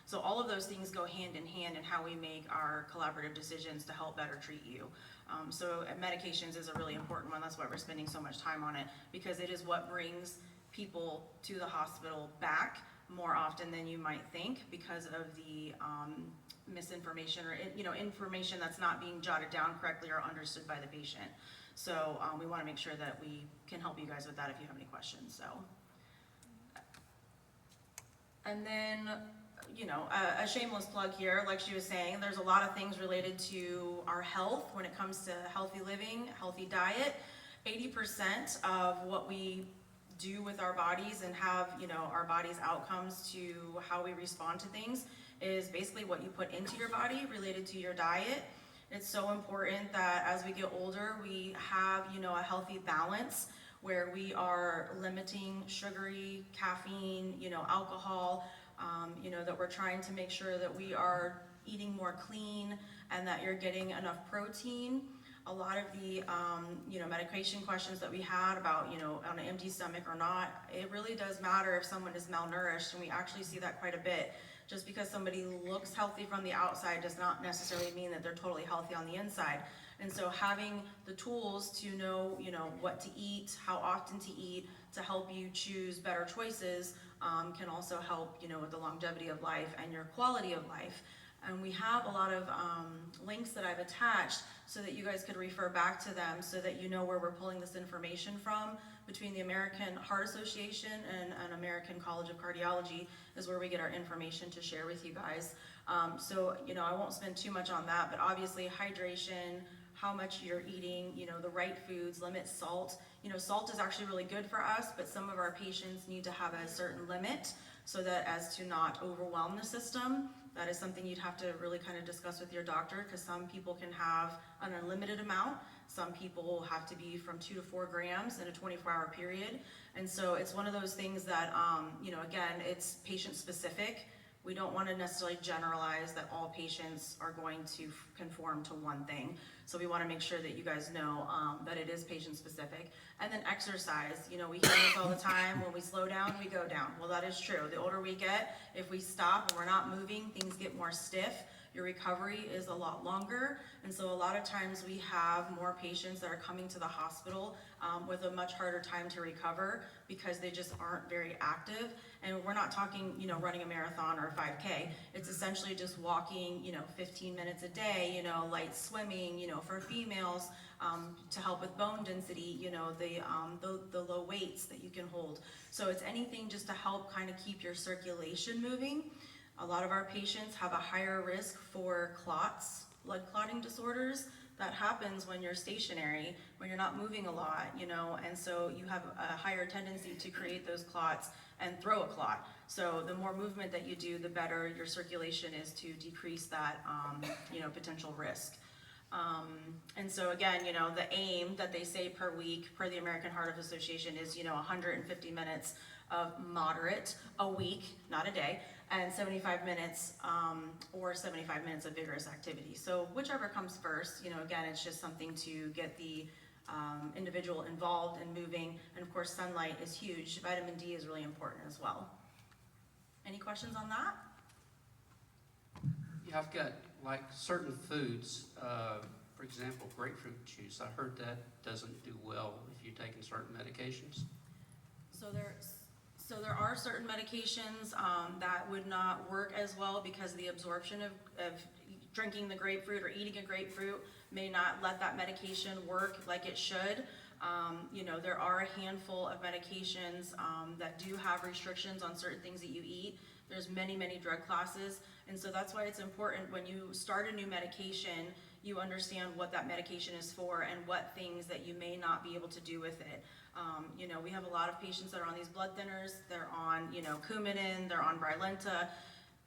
So all of those things go hand in hand in how we make our collaborative decisions to help better treat you. So medications is a really important one. That's why we're spending so much time on it, because it is what brings people to the hospital back more often than you might think because of the misinformation or information that's not being jotted down correctly or understood by the patient. So we want to make sure that we can help you guys with that if you have any questions. So, and then a shameless plug here, like she was saying, there's a lot of things related to our health when it comes to healthy living, healthy diet. 80% of what we do with our bodies and have, our body's outcomes to how we respond to things is basically what you put into your body related to your diet. It's so important that as we get older, we have, a healthy balance where we are limiting sugary, caffeine, alcohol, that we're trying to make sure that we are eating more clean and that you're getting enough protein. A lot of the, medication questions that we had about, on an empty stomach or not, it really does matter if someone is malnourished, and we actually see that quite a bit. Just because somebody looks healthy from the outside does not necessarily mean that they're totally healthy on the inside. And so having the tools to know, what to eat, how often to eat, to help you choose better choices, can also help, with the longevity of life and your quality of life. And we have a lot of links that I've attached so that you guys could refer back to them so that you know where we're pulling this information from. Between the American Heart Association and American College of Cardiology is where we get our information to share with you guys. So, I won't spend too much on that, but obviously hydration, how much you're eating, the right foods, limit salt. Salt is actually really good for us, but some of our patients need to have a certain limit so that as to not overwhelm the system. That is something you'd have to really kind of discuss with your doctor, because some people can have an unlimited amount. Some people have to be from 2 to 4 grams in a 24-hour period. And so it's one of those things that, again, it's patient specific. We don't want to necessarily generalize that all patients are going to conform to one thing. So we want to make sure that you guys know that it is patient specific. And then exercise, we hear this all the time, when we slow down, we go down. Well, that is true. The older we get, if we stop and we're not moving, things get more stiff. Your recovery is a lot longer. And so a lot of times we have more patients that are coming to the hospital with a much harder time to recover because they just aren't very active. And we're not talking, running a marathon or a 5K. It's essentially just walking, 15 minutes a day, light swimming, for females, to help with bone density, the low weights that you can hold. So it's anything just to help kind of keep your circulation moving. A lot of our patients have a higher risk for clots, blood clotting disorders. That happens when you're stationary, when you're not moving a lot, and so you have a higher tendency to create those clots and throw a clot. So the more movement that you do, the better your circulation is to decrease that, potential risk. And so again, the aim that they say per week, per the American Heart Association, is, 150 minutes of moderate a week, not a day, and 75 minutes or 75 minutes of vigorous activity. So whichever comes first, again, it's just something to get the individual involved and moving. And of course, sunlight is huge. Vitamin D is really important as well. Any questions on that? Yeah, I've got like certain foods, for example, grapefruit juice. I heard that doesn't do well if you're taking certain medications. So there are certain medications that would not work as well because the absorption of drinking the grapefruit or eating a grapefruit may not let that medication work like it should. There are a handful of medications that do have restrictions on certain things that you eat. There's many, many drug classes, and so that's why it's important when you start a new medication, you understand what that medication is for and what things that you may not be able to do with it. We have a lot of patients that are on these blood thinners. They're on, Coumadin, they're on Brilinta.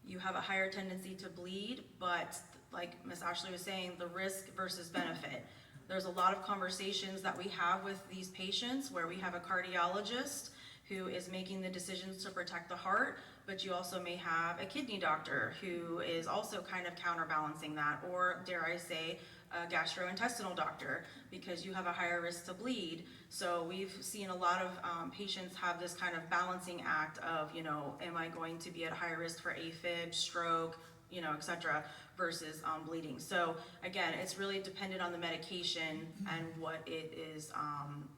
You have a higher tendency to bleed, but like Ms. Ashley was saying, the risk versus benefit. There's a lot of conversations that we have with these patients where we have a cardiologist who is making the decisions to protect the heart, but you also may have a kidney doctor who is also kind of counterbalancing that, or dare I say, a gastrointestinal doctor, because you have a higher risk to bleed. So we've seen a lot of patients have this kind of balancing act of, am I going to be at higher risk for AFib, stroke, etc., versus bleeding. So again, it's really dependent on the medication and what it is,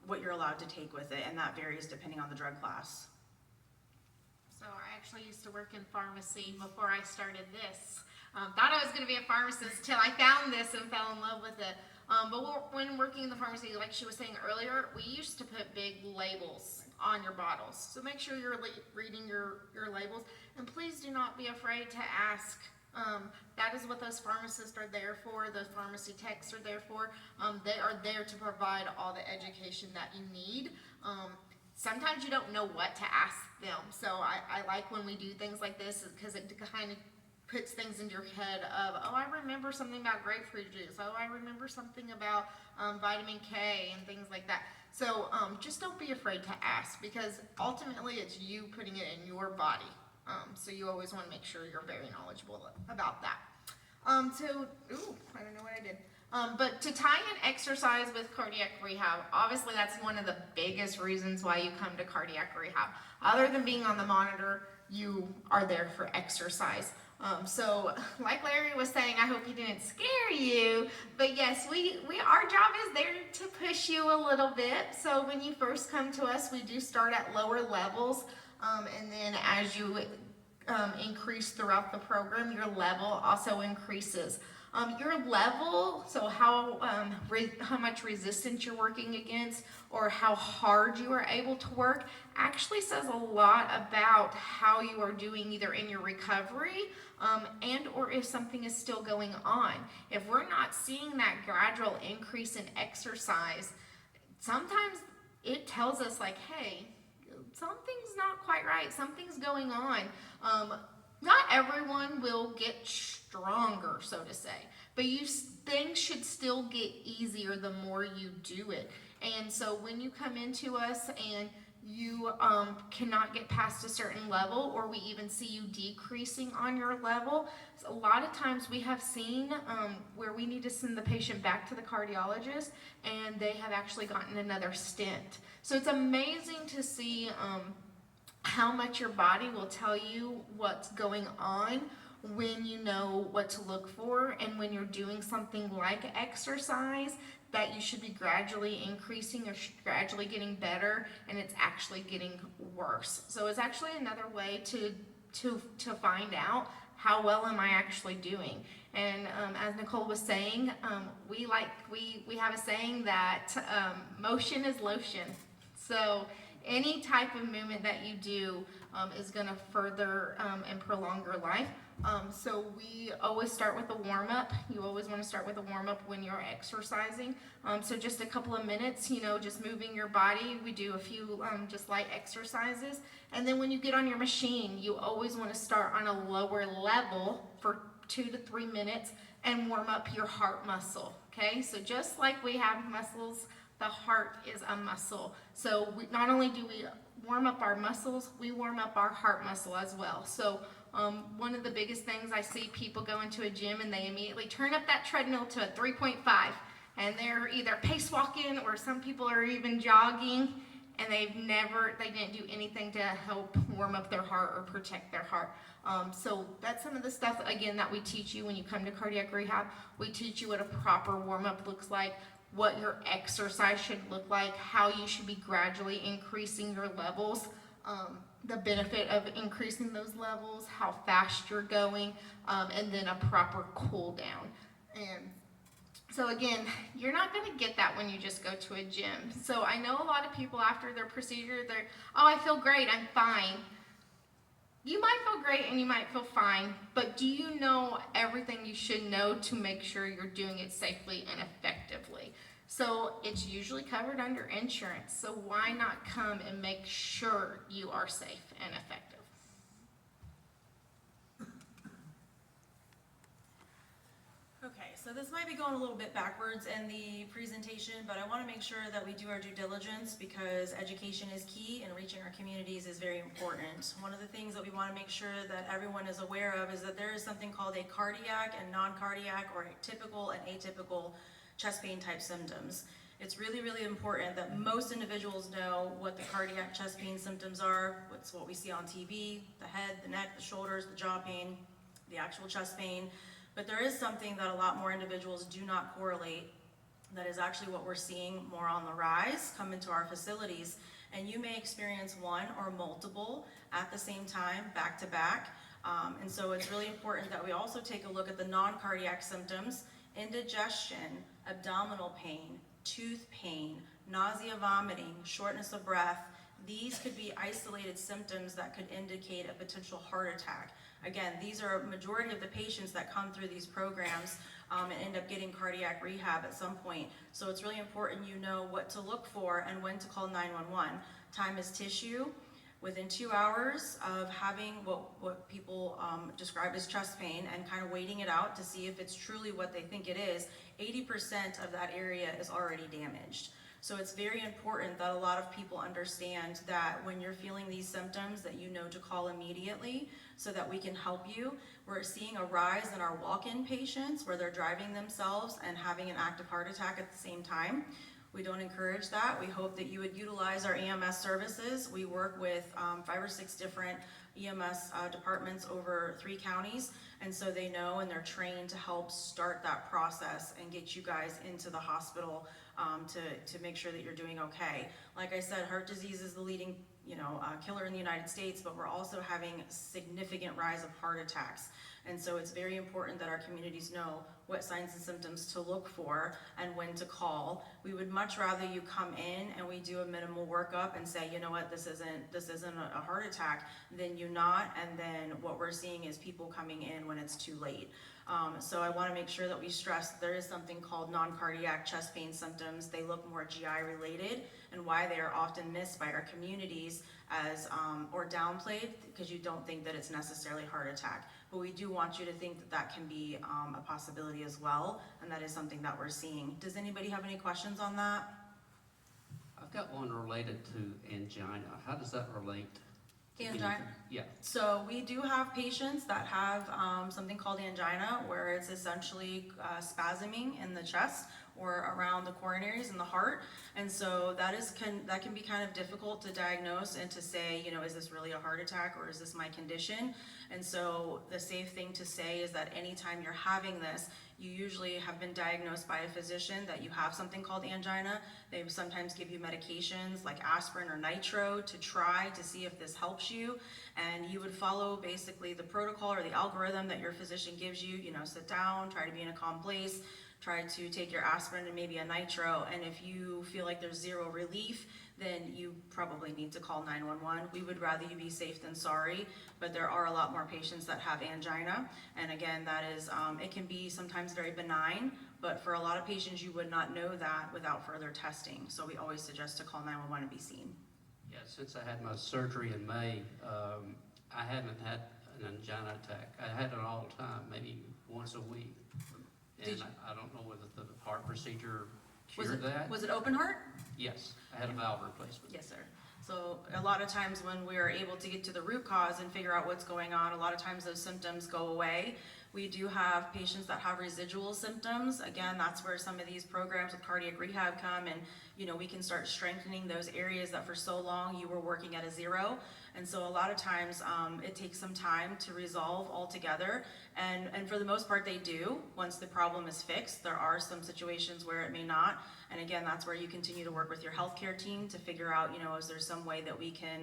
what you're allowed to take with it, and that varies depending on the drug class. So I actually used to work in pharmacy before I started this. Thought I was going to be a pharmacist till I found this and fell in love with it. But when working in the pharmacy, like she was saying earlier, we used to put big labels on your bottles. So make sure you're reading your labels. And please do not be afraid to ask. That is what those pharmacists are there for. Those pharmacy techs are there for. They are there to provide all the education that you need. Sometimes you don't know what to ask them. So I like when we do things like this because it kind of puts things into your head of, oh, I remember something about grapefruit juice. Oh, I remember something about vitamin K and things like that. So just don't be afraid to ask, because ultimately it's you putting it in your body. So you always want to make sure you're very knowledgeable about that. I don't know what I did. But to tie in exercise with cardiac rehab, obviously that's one of the biggest reasons why you come to cardiac rehab. Other than being on the monitor, you are there for exercise. So like Larry was saying, I hope he didn't scare you, but yes, our job is there to push you a little bit. So when you first come to us, we do start at lower levels, and then as you increase throughout the program, your level also increases. Your level, so how much resistance you're working against or how hard you are able to work, actually says a lot about how you are doing either in your recovery and or if something is still going on. If we're not seeing that gradual increase in exercise, sometimes it tells us like, hey, something's not quite right, something's going on. Not everyone will get stronger, so to say, but things should still get easier the more you do it. And so when you come into us and you cannot get past a certain level, or we even see you decreasing on your level, a lot of times we have seen where we need to send the patient back to the cardiologist and they have actually gotten another stent. So it's amazing to see how much your body will tell you what's going on when you know what to look for, and when you're doing something like exercise, that you should be gradually increasing or gradually getting better, and it's actually getting worse. So it's actually another way to find out how well am I actually doing. And as Nicole was saying, we have a saying that motion is lotion. So any type of movement that you do is going to further and prolong your life. So we always start with a warm-up. You always want to start with a warm-up when you're exercising. So just a couple of minutes, just moving your body. We do a few just light exercises. And then when you get on your machine, you always want to start on a lower level for 2 to 3 minutes and warm up your heart muscle. Okay, so just like we have muscles, the heart is a muscle. So not only do we warm up our muscles, we warm up our heart muscle as well. So one of the biggest things I see, people go into a gym and they immediately turn up that treadmill to a 3.5, and they're either pace walking or some people are even jogging, and they didn't do anything to help warm up their heart or protect their heart. So that's some of the stuff, again, that we teach you when you come to cardiac rehab. We teach you what a proper warm-up looks like, what your exercise should look like, how you should be gradually increasing your levels, the benefit of increasing those levels, how fast you're going, and then a proper cool down. And so again, you're not going to get that when you just go to a gym. So I know a lot of people after their procedure, oh, I feel great, I'm fine. You might feel great and you might feel fine, but do you know everything you should know to make sure you're doing it safely and effectively? So it's usually covered under insurance, so why not come and make sure you are safe and effective? Okay, so this might be going a little bit backwards in the presentation, but I want to make sure that we do our due diligence, because education is key and reaching our communities is very important. One of the things that we want to make sure that everyone is aware of is that there is something called a cardiac and non-cardiac, or typical and atypical chest pain type symptoms. It's really, really important that most individuals know what the cardiac chest pain symptoms are. It's what we see on TV, the head, the neck, the shoulders, the jaw pain, the actual chest pain. But there is something that a lot more individuals do not correlate, that is actually what we're seeing more on the rise come into our facilities. And you may experience one or multiple at the same time, back to back. And so it's really important that we also take a look at the non-cardiac symptoms: indigestion, abdominal pain, tooth pain, nausea, vomiting, shortness of breath. These could be isolated symptoms that could indicate a potential heart attack. Again, these are a majority of the patients that come through these programs and end up getting cardiac rehab at some point. So it's really important you know what to look for and when to call 911. Time is tissue. Within 2 hours of having what people describe as chest pain and kind of waiting it out to see if it's truly what they think it is, 80% of that area is already damaged. So it's very important that a lot of people understand that when you're feeling these symptoms that you know to call immediately so that we can help you. We're seeing a rise in our walk-in patients where they're driving themselves and having an active heart attack at the same time. We don't encourage that. We hope that you would utilize our EMS services. We work with 5 or 6 different EMS departments over 3 counties, and so they know and they're trained to help start that process and get you guys into the hospital to make sure that you're doing okay. Like I said, heart disease is the leading killer in the United States, but we're also having a significant rise of heart attacks. And so it's very important that our communities know what signs and symptoms to look for and when to call. We would much rather you come in and we do a minimal workup and say, you know what, this isn't a heart attack, than you not, and then what we're seeing is people coming in when it's too late. So I want to make sure that we stress there is something called non-cardiac chest pain symptoms. They look more GI related, and why they are often missed by our communities as or downplayed because you don't think that it's necessarily heart attack. But we do want you to think that that can be a possibility as well, and that is something that we're seeing. Does anybody have any questions on that? I've got one related to angina. How does that relate? to Angina? anything? Yeah. So we do have patients that have something called angina, where it's essentially spasming in the chest or around the coronaries in the heart. And so that can be kind of difficult to diagnose and to say, is this really a heart attack or is this my condition? And so the safe thing to say is that anytime you're having this, you usually have been diagnosed by a physician that you have something called angina. They sometimes give you medications like aspirin or nitro to try to see if this helps you. And you would follow basically the protocol or the algorithm that your physician gives you. Sit down, try to be in a calm place, try to take your aspirin and maybe a nitro. And if you feel like there's zero relief, then you probably need to call 911. We would rather you be safe than sorry, but there are a lot more patients that have angina. And again, that is, it can be sometimes very benign, but for a lot of patients, you would not know that without further testing. So we always suggest to call 911 and be seen. Yeah, since I had my surgery in May, I haven't had an angina attack. I had it all the time, maybe once a week. And I don't know whether the heart procedure cured that. Was it open heart? Yes, I had a valve replacement. Yes, sir. So a lot of times when we are able to get to the root cause and figure out what's going on, a lot of times those symptoms go away. We do have patients that have residual symptoms. Again, that's where some of these programs with cardiac rehab come, and we can start strengthening those areas that for so long you were working at a zero. And so a lot of times it takes some time to resolve altogether, and for the most part they do once the problem is fixed. There are some situations where it may not, and again, that's where you continue to work with your healthcare team to figure out, is there some way that we can,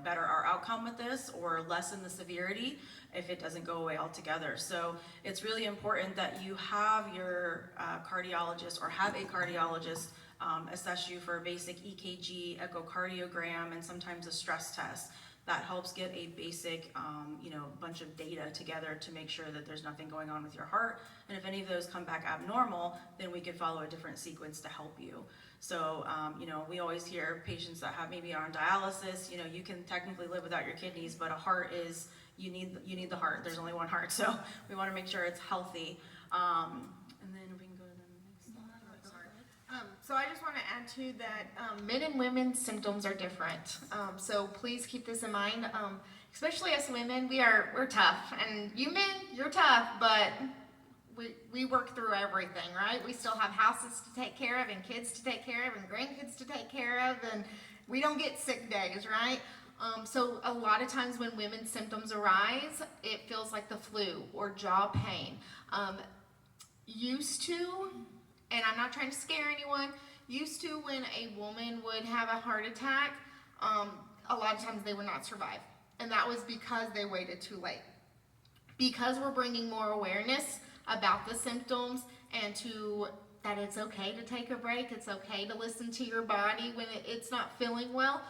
better our outcome with this or lessen the severity if it doesn't go away altogether. So it's really important that you have your cardiologist or have a cardiologist assess you for a basic EKG, echocardiogram, and sometimes a stress test. That helps get a basic, bunch of data together to make sure that there's nothing going on with your heart. And if any of those come back abnormal, then we could follow a different sequence to help you. So, we always hear patients that maybe are on dialysis, you can technically live without your kidneys, but a heart is, you need the heart. There's only one heart, so we want to make sure it's healthy. And then we can go to the next slide. Sorry. So I just want to add too that men and women's symptoms are different. So please keep this in mind. Especially us women, we're tough, and you men, you're tough, but we work through everything, right? We still have houses to take care of, and kids to take care of, and grandkids to take care of, and we don't get sick days, right? So a lot of times when women's symptoms arise, it feels like the flu or jaw pain. Used to, and I'm not trying to scare anyone, used to when a woman would have a heart attack, a lot of times they would not survive. And that was because they waited too late. Because we're bringing more awareness about the symptoms and that it's okay to take a break, it's okay to listen to your body when it's not feeling well,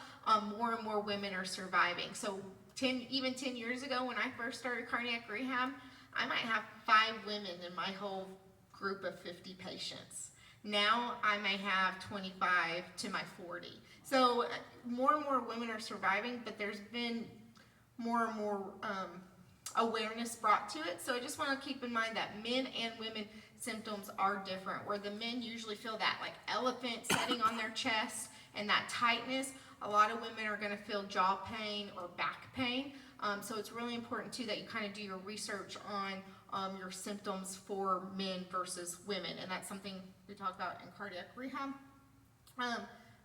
more and more women are surviving. So even 10 years ago when I first started cardiac rehab, I might have 5 women in my whole group of 50 patients. Now I may have 25 to my 40. So more and more women are surviving, but there's been more and more awareness brought to it. So I just want to keep in mind that men and women symptoms are different. Where the men usually feel that like elephant setting on their chest and that tightness, a lot of women are going to feel jaw pain or back pain. So it's really important too that you kind of do your research on your symptoms for men versus women, and that's something we talk about in cardiac rehab.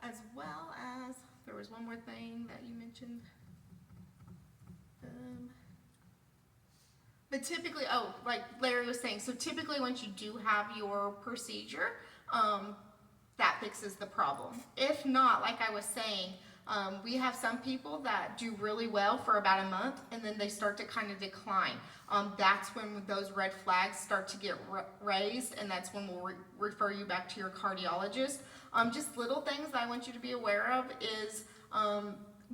As well as, there was one more thing that you mentioned. But typically, oh, like Larry was saying, so typically once you do have your procedure, that fixes the problem. If not, like I was saying, we have some people that do really well for about a month and then they start to kind of decline. That's when those red flags start to get raised, and that's when we'll refer you back to your cardiologist. Just little things that I want you to be aware of is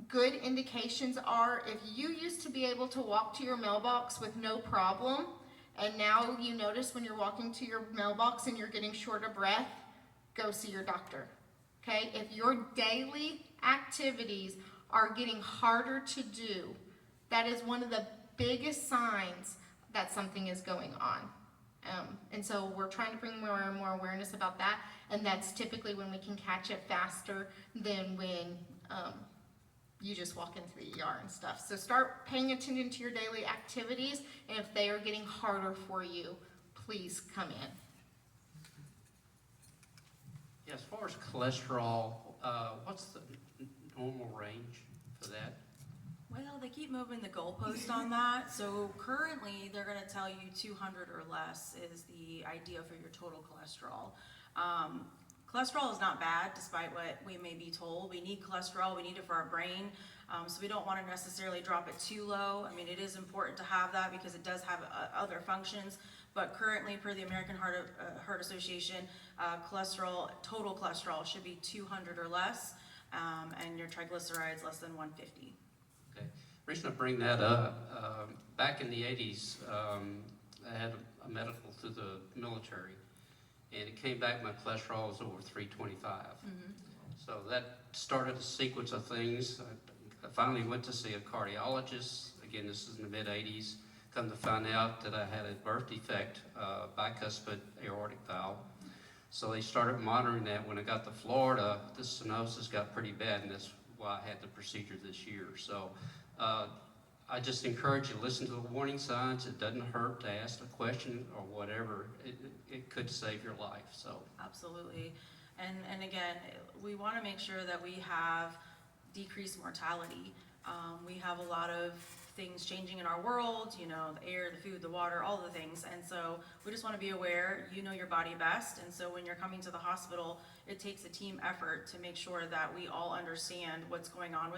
good indications are if you used to be able to walk to your mailbox with no problem, and now you notice when you're walking to your mailbox and you're getting short of breath, go see your doctor. Okay? If your daily activities are getting harder to do, that is one of the biggest signs that something is going on. And so we're trying to bring more and more awareness about that, and that's typically when we can catch it faster than when you just walk into the ER and stuff. So start paying attention to your daily activities, and if they are getting harder for you, please come in. Yeah, as far as cholesterol, what's the normal range for that? Well, they keep moving the goalpost on that. So currently, they're going to tell you 200 or less is the idea for your total cholesterol. Cholesterol is not bad, despite what we may be told. We need cholesterol, we need it for our brain, so we don't want to necessarily drop it too low. I mean, it is important to have that because it does have other functions, but currently, per the American Heart Association, total cholesterol should be 200 or less, and your triglycerides less than 150. Okay. The reason I bring that up, back in the 80s, I had a medical through the military, and it came back my cholesterol was over 325. So that started a sequence of things. I finally went to see a cardiologist. Again, this is in the mid-80s. Come to find out that I had a birth defect, bicuspid aortic valve. So they started monitoring that. When I got to Florida, the stenosis got pretty bad, and that's why I had the procedure this year. So I just encourage you to listen to the warning signs. It doesn't hurt to ask a question or whatever. It could save your life. So Absolutely. And again, we want to make sure that we have decreased mortality. We have a lot of things changing in our world, you know, the air, the food, the water, all the things. And so we just want to be aware, you know your body best. And so when you're coming to the hospital, it takes a team effort to make sure that we all understand what's going on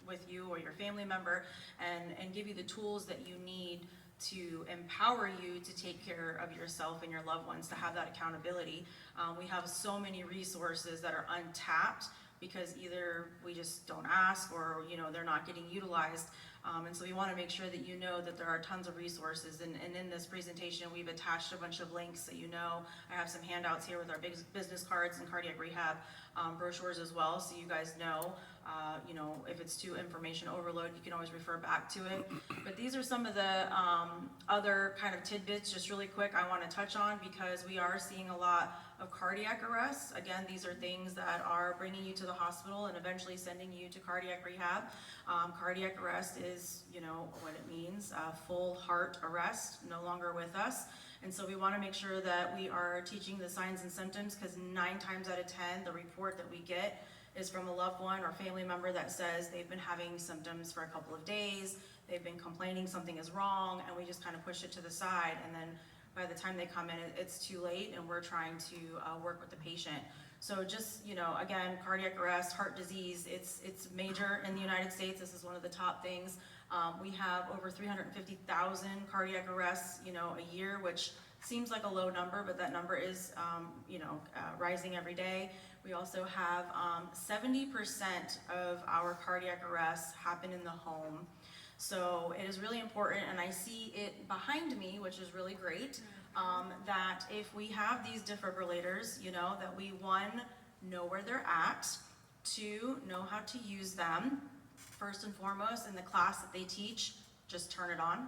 with you or your family member, and give you the tools that you need to empower you to take care of yourself and your loved ones, to have that accountability. We have so many resources that are untapped because either we just don't ask, or you know, they're not getting utilized. And so we want to make sure that you know that there are tons of resources, and in this presentation we've attached a bunch of links so you know. I have some handouts here with our big business cards and cardiac rehab brochures as well, so you guys know. You know, if it's too information overload, you can always refer back to it. But these are some of the other kind of tidbits, just really quick, I want to touch on, because we are seeing a lot of cardiac arrests. Again, these are things that are bringing you to the hospital and eventually sending you to cardiac rehab. Cardiac arrest is, you know, what it means, full heart arrest, no longer with us. And so we want to make sure that we are teaching the signs and symptoms, because 9 times out of 10, the report that we get is from a loved one or family member that says they've been having symptoms for a couple of days, they've been complaining something is wrong, and we just kind of push it to the side, and then by the time they come in, it's too late, and we're trying to work with the patient. So just, you know, again, cardiac arrest, heart disease, it's major in the United States. This is one of the top things. We have over 350,000 cardiac arrests, you know, a year, which seems like a low number, but that number is, you know, rising every day. We also have 70% of our cardiac arrests happen in the home. So it is really important, and I see it behind me, which is really great. that if we have these defibrillators, you know, that we, one, know where they're at, two, know how to use them. First and foremost, in the class that they teach, just turn it on.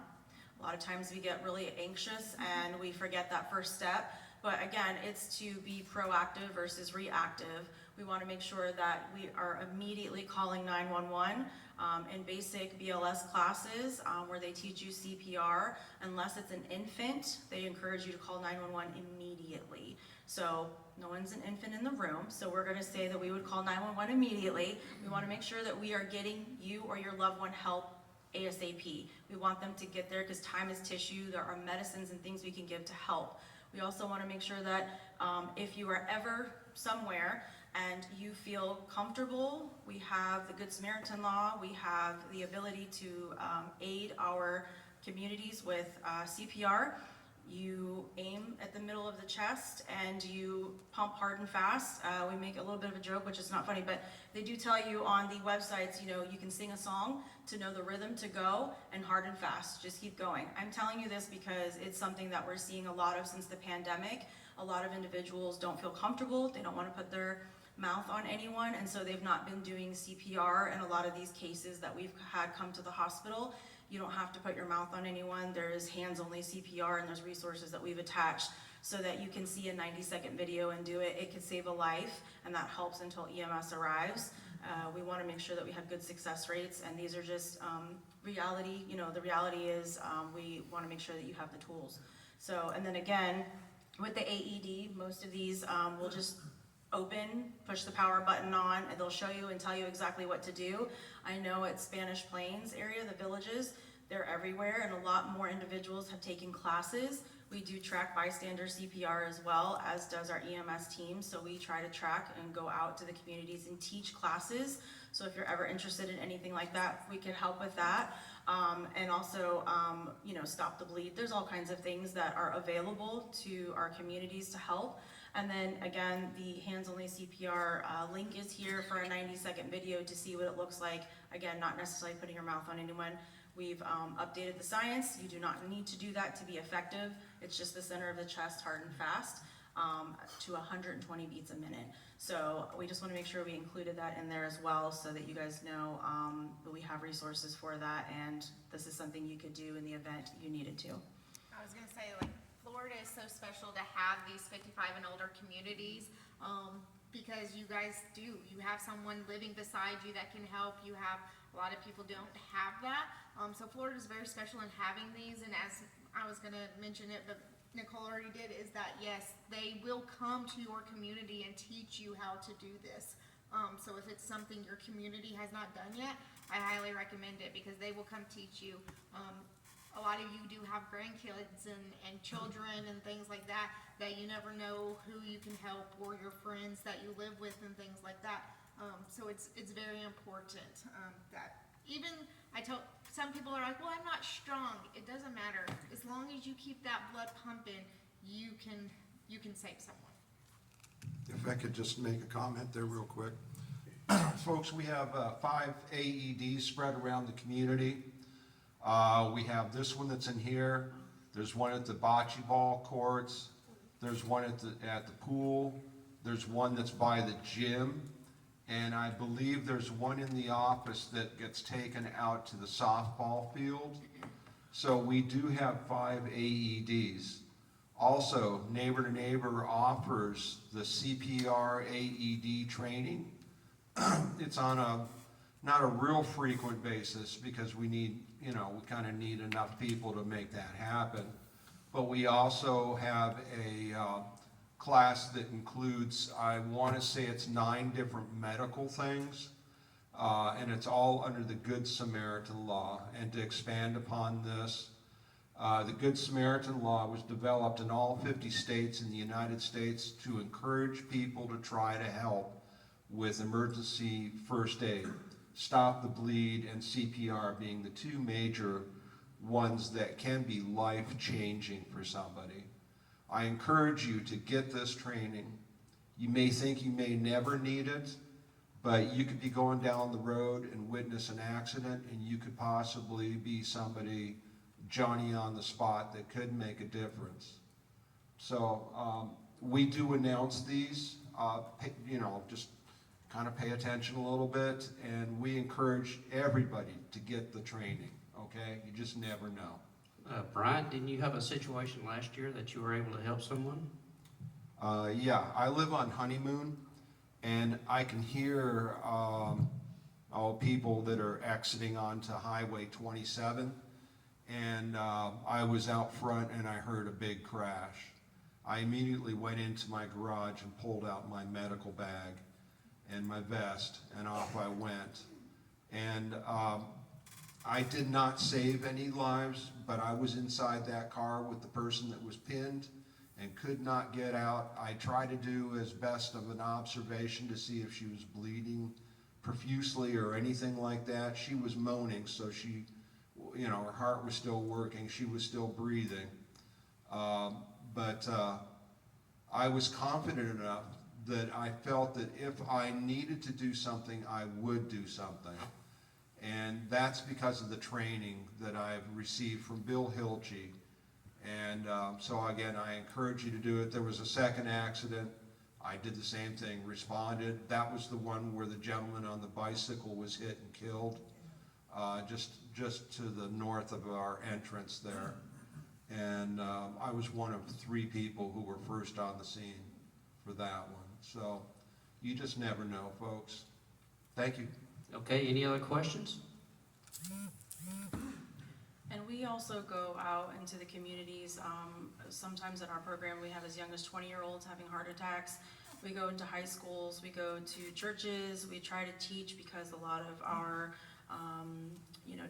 A lot of times we get really anxious and we forget that first step. But again, it's to be proactive versus reactive. We want to make sure that we are immediately calling 911. In basic BLS classes where they teach you CPR, unless it's an infant, they encourage you to call 911 immediately. So no one's an infant in the room, so we're going to say that we would call 911 immediately. We want to make sure that we are getting you or your loved one help ASAP. We want them to get there because time is tissue. There are medicines and things we can give to help. We also want to make sure that if you are ever somewhere and you feel comfortable, we have the Good Samaritan law, we have the ability to aid our communities with CPR. You aim at the middle of the chest and you pump hard and fast. We make a little bit of a joke, which is not funny, but they do tell you on the websites, you know, you can sing a song to know the rhythm to go, and hard and fast, just keep going. I'm telling you this because it's something that we're seeing a lot of since the pandemic. A lot of individuals don't feel comfortable, they don't want to put their mouth on anyone, and so they've not been doing CPR. In a lot of these cases that we've had come to the hospital, you don't have to put your mouth on anyone. There is hands-only CPR, and there's resources that we've attached so that you can see a 90-second video and do it. It could save a life, and that helps until EMS arrives. We want to make sure that we have good success rates, and these are just reality. You know, the reality is we want to make sure that you have the tools. So, and then again, with the AED, most of these will just open, push the power button on, and they'll show you and tell you exactly what to do. I know at Spanish Plains area, the villages, they're everywhere, and a lot more individuals have taken classes. We do track bystander CPR as well, as does our EMS team. So we try to track and go out to the communities and teach classes. So if you're ever interested in anything like that, we can help with that. And also, you know, stop the bleed. There's all kinds of things that are available to our communities to help. And then again, the hands-only CPR link is here for a 90-second video to see what it looks like. Again, not necessarily putting your mouth on anyone. We've updated the science. You do not need to do that to be effective. It's just the center of the chest, hard and fast, to 120 beats a minute. So we just want to make sure we included that in there as well so that you guys know that we have resources for that, and this is something you could do in the event you needed to. I was gonna say, like, Florida is so special to have these 55 and older communities, because you guys do. You have someone living beside you that can help. You have a lot of people don't have that. So Florida is very special in having these, and as I was gonna mention it, but Nicole already did, is that yes, they will come to your community and teach you how to do this. So if it's something your community has not done yet, I highly recommend it because they will come teach you. A lot of you do have grandkids and children and things like that, that you never know who you can help, or your friends that you live with and things like that. So it's very important that even, some people are like, well, I'm not strong. It doesn't matter. As long as you keep that blood pumping, you can save someone. If I could just make a comment there real quick. Folks, we have 5 AEDs spread around the community. We have this one that's in here. There's one at the bocce ball courts. There's one at the pool. There's one that's by the gym. And I believe there's one in the office that gets taken out to the softball field. So we do have 5 AEDs. Also, Neighbor to Neighbor offers the CPR AED training. It's on not a real frequent basis because we need, we kind of need enough people to make that happen. But we also have a class that includes, I want to say it's 9 different medical things, and it's all under the Good Samaritan law. And to expand upon this, the Good Samaritan law was developed in all 50 states in the United States to encourage people to try to help with emergency first aid. Stop the bleed and CPR being the 2 major ones that can be life-changing for somebody. I encourage you to get this training. You may think you may never need it, but you could be going down the road and witness an accident, and you could possibly be somebody Johnny on the spot that could make a difference. So we do announce these, just kind of pay attention a little bit, and we encourage everybody to get the training, okay? You just never know. Brian, didn't you have a situation last year that you were able to help someone? Yeah, I live on Honeymoon, and I can hear people that are exiting onto Highway 27, and I was out front and I heard a big crash. I immediately went into my garage and pulled out my medical bag and my vest, and off I went. And I did not save any lives, but I was inside that car with the person that was pinned and could not get out. I tried to do as best of an observation to see if she was bleeding profusely or anything like that. She was moaning, so she, her heart was still working, she was still breathing. But I was confident enough that I felt that if I needed to do something, I would do something. And that's because of the training that I've received from Bill Hilchey. And so again, I encourage you to do it. There was a second accident. I did the same thing, responded. That was the one where the gentleman on the bicycle was hit and killed, just to the north of our entrance there. And I was one of 3 people who were first on the scene for that one. So you just never know, folks. Thank you. Okay, any other questions? And we also go out into the communities. Sometimes in our program, we have as young as 20-year-olds having heart attacks. We go into high schools, we go to churches, we try to teach because a lot of our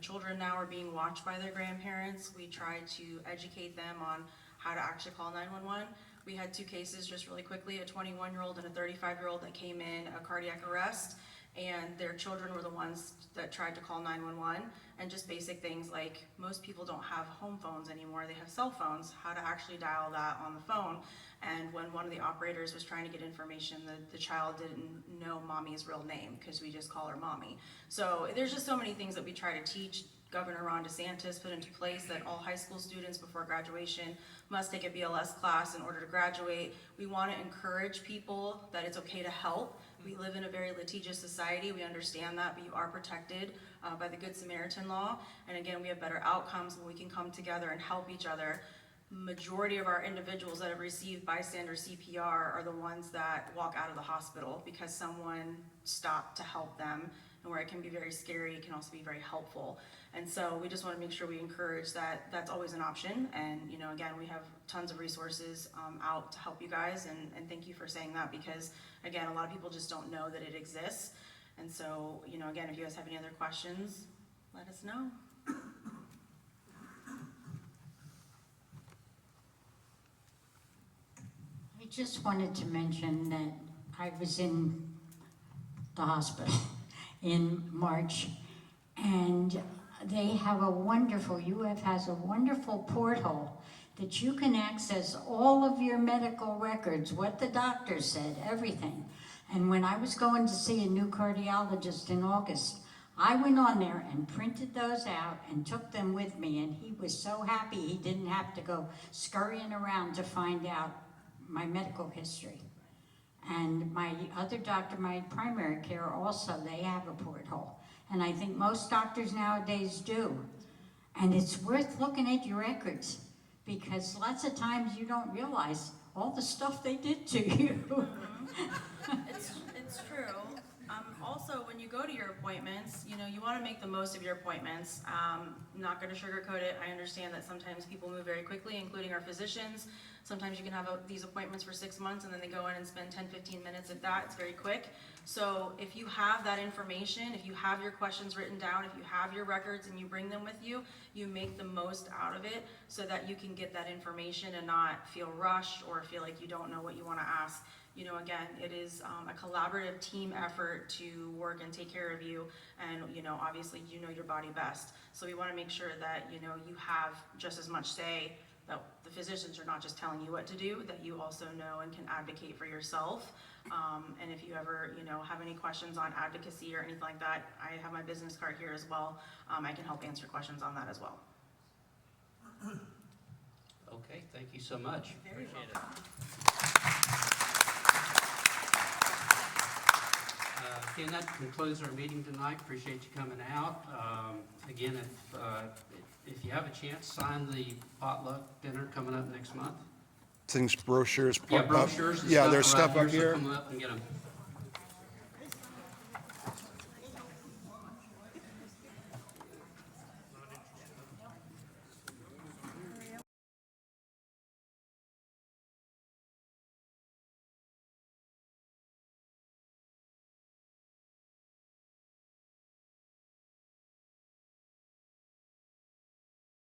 children now are being watched by their grandparents. We try to educate them on how to actually call 911. We had 2 cases just really quickly, a 21-year-old and a 35-year-old that came in a cardiac arrest, and their children were the ones that tried to call 911, and just basic things like most people don't have home phones anymore, they have cell phones, how to actually dial that on the phone. And when one of the operators was trying to get information, the child didn't know mommy's real name because we just call her mommy. So there's just so many things that we try to teach. Governor Ron DeSantis put into place that all high school students before graduation must take a BLS class in order to graduate. We want to encourage people that it's okay to help. We live in a very litigious society. We understand that, but you are protected by the Good Samaritan law. And again, we have better outcomes when we can come together and help each other. Majority of our individuals that have received bystander CPR are the ones that walk out of the hospital because someone stopped to help them. And where it can be very scary, it can also be very helpful. And so we just want to make sure we encourage that that's always an option. And again, we have tons of resources out to help you guys. And thank you for saying that because, again, a lot of people just don't know that it exists. And so, again, if you guys have any other questions, let us know. I just wanted to mention that I was in the hospital in March, and they have a wonderful, UF has a wonderful portal that you can access all of your medical records, what the doctor said, everything. And when I was going to see a new cardiologist in August, I went on there and printed those out and took them with me, and he was so happy he didn't have to go scurrying around to find out my medical history. And my other doctor, my primary care also, they have a porthole. And I think most doctors nowadays do. And it's worth looking at your records because lots of times you don't realize all the stuff they did to you. It's true. Also, when you go to your appointments, you want to make the most of your appointments. I'm not going to sugarcoat it. I understand that sometimes people move very quickly, including our physicians. Sometimes you can have these appointments for 6 months and then they go in and spend 10, 15 minutes at that. It's very quick. So if you have that information, if you have your questions written down, if you have your records and you bring them with you, you make the most out of it so that you can get that information and not feel rushed or feel like you don't know what you want to ask. Again, it is a collaborative team effort to work and take care of you, and obviously you know your body best. So we want to make sure that you have just as much say, that the physicians are not just telling you what to do, that you also know and can advocate for yourself. And if you ever have any questions on advocacy or anything like that, I have my business card here as well. I can help answer questions on that as well. Okay, thank you so much. Very welcome. Again, that concludes our meeting tonight. Appreciate you coming out. Again, if you have a chance, sign the potluck dinner coming up next month. Things, brochures. Yeah, brochures and Yeah, stuff there's are right stuff up so here. come up and get them.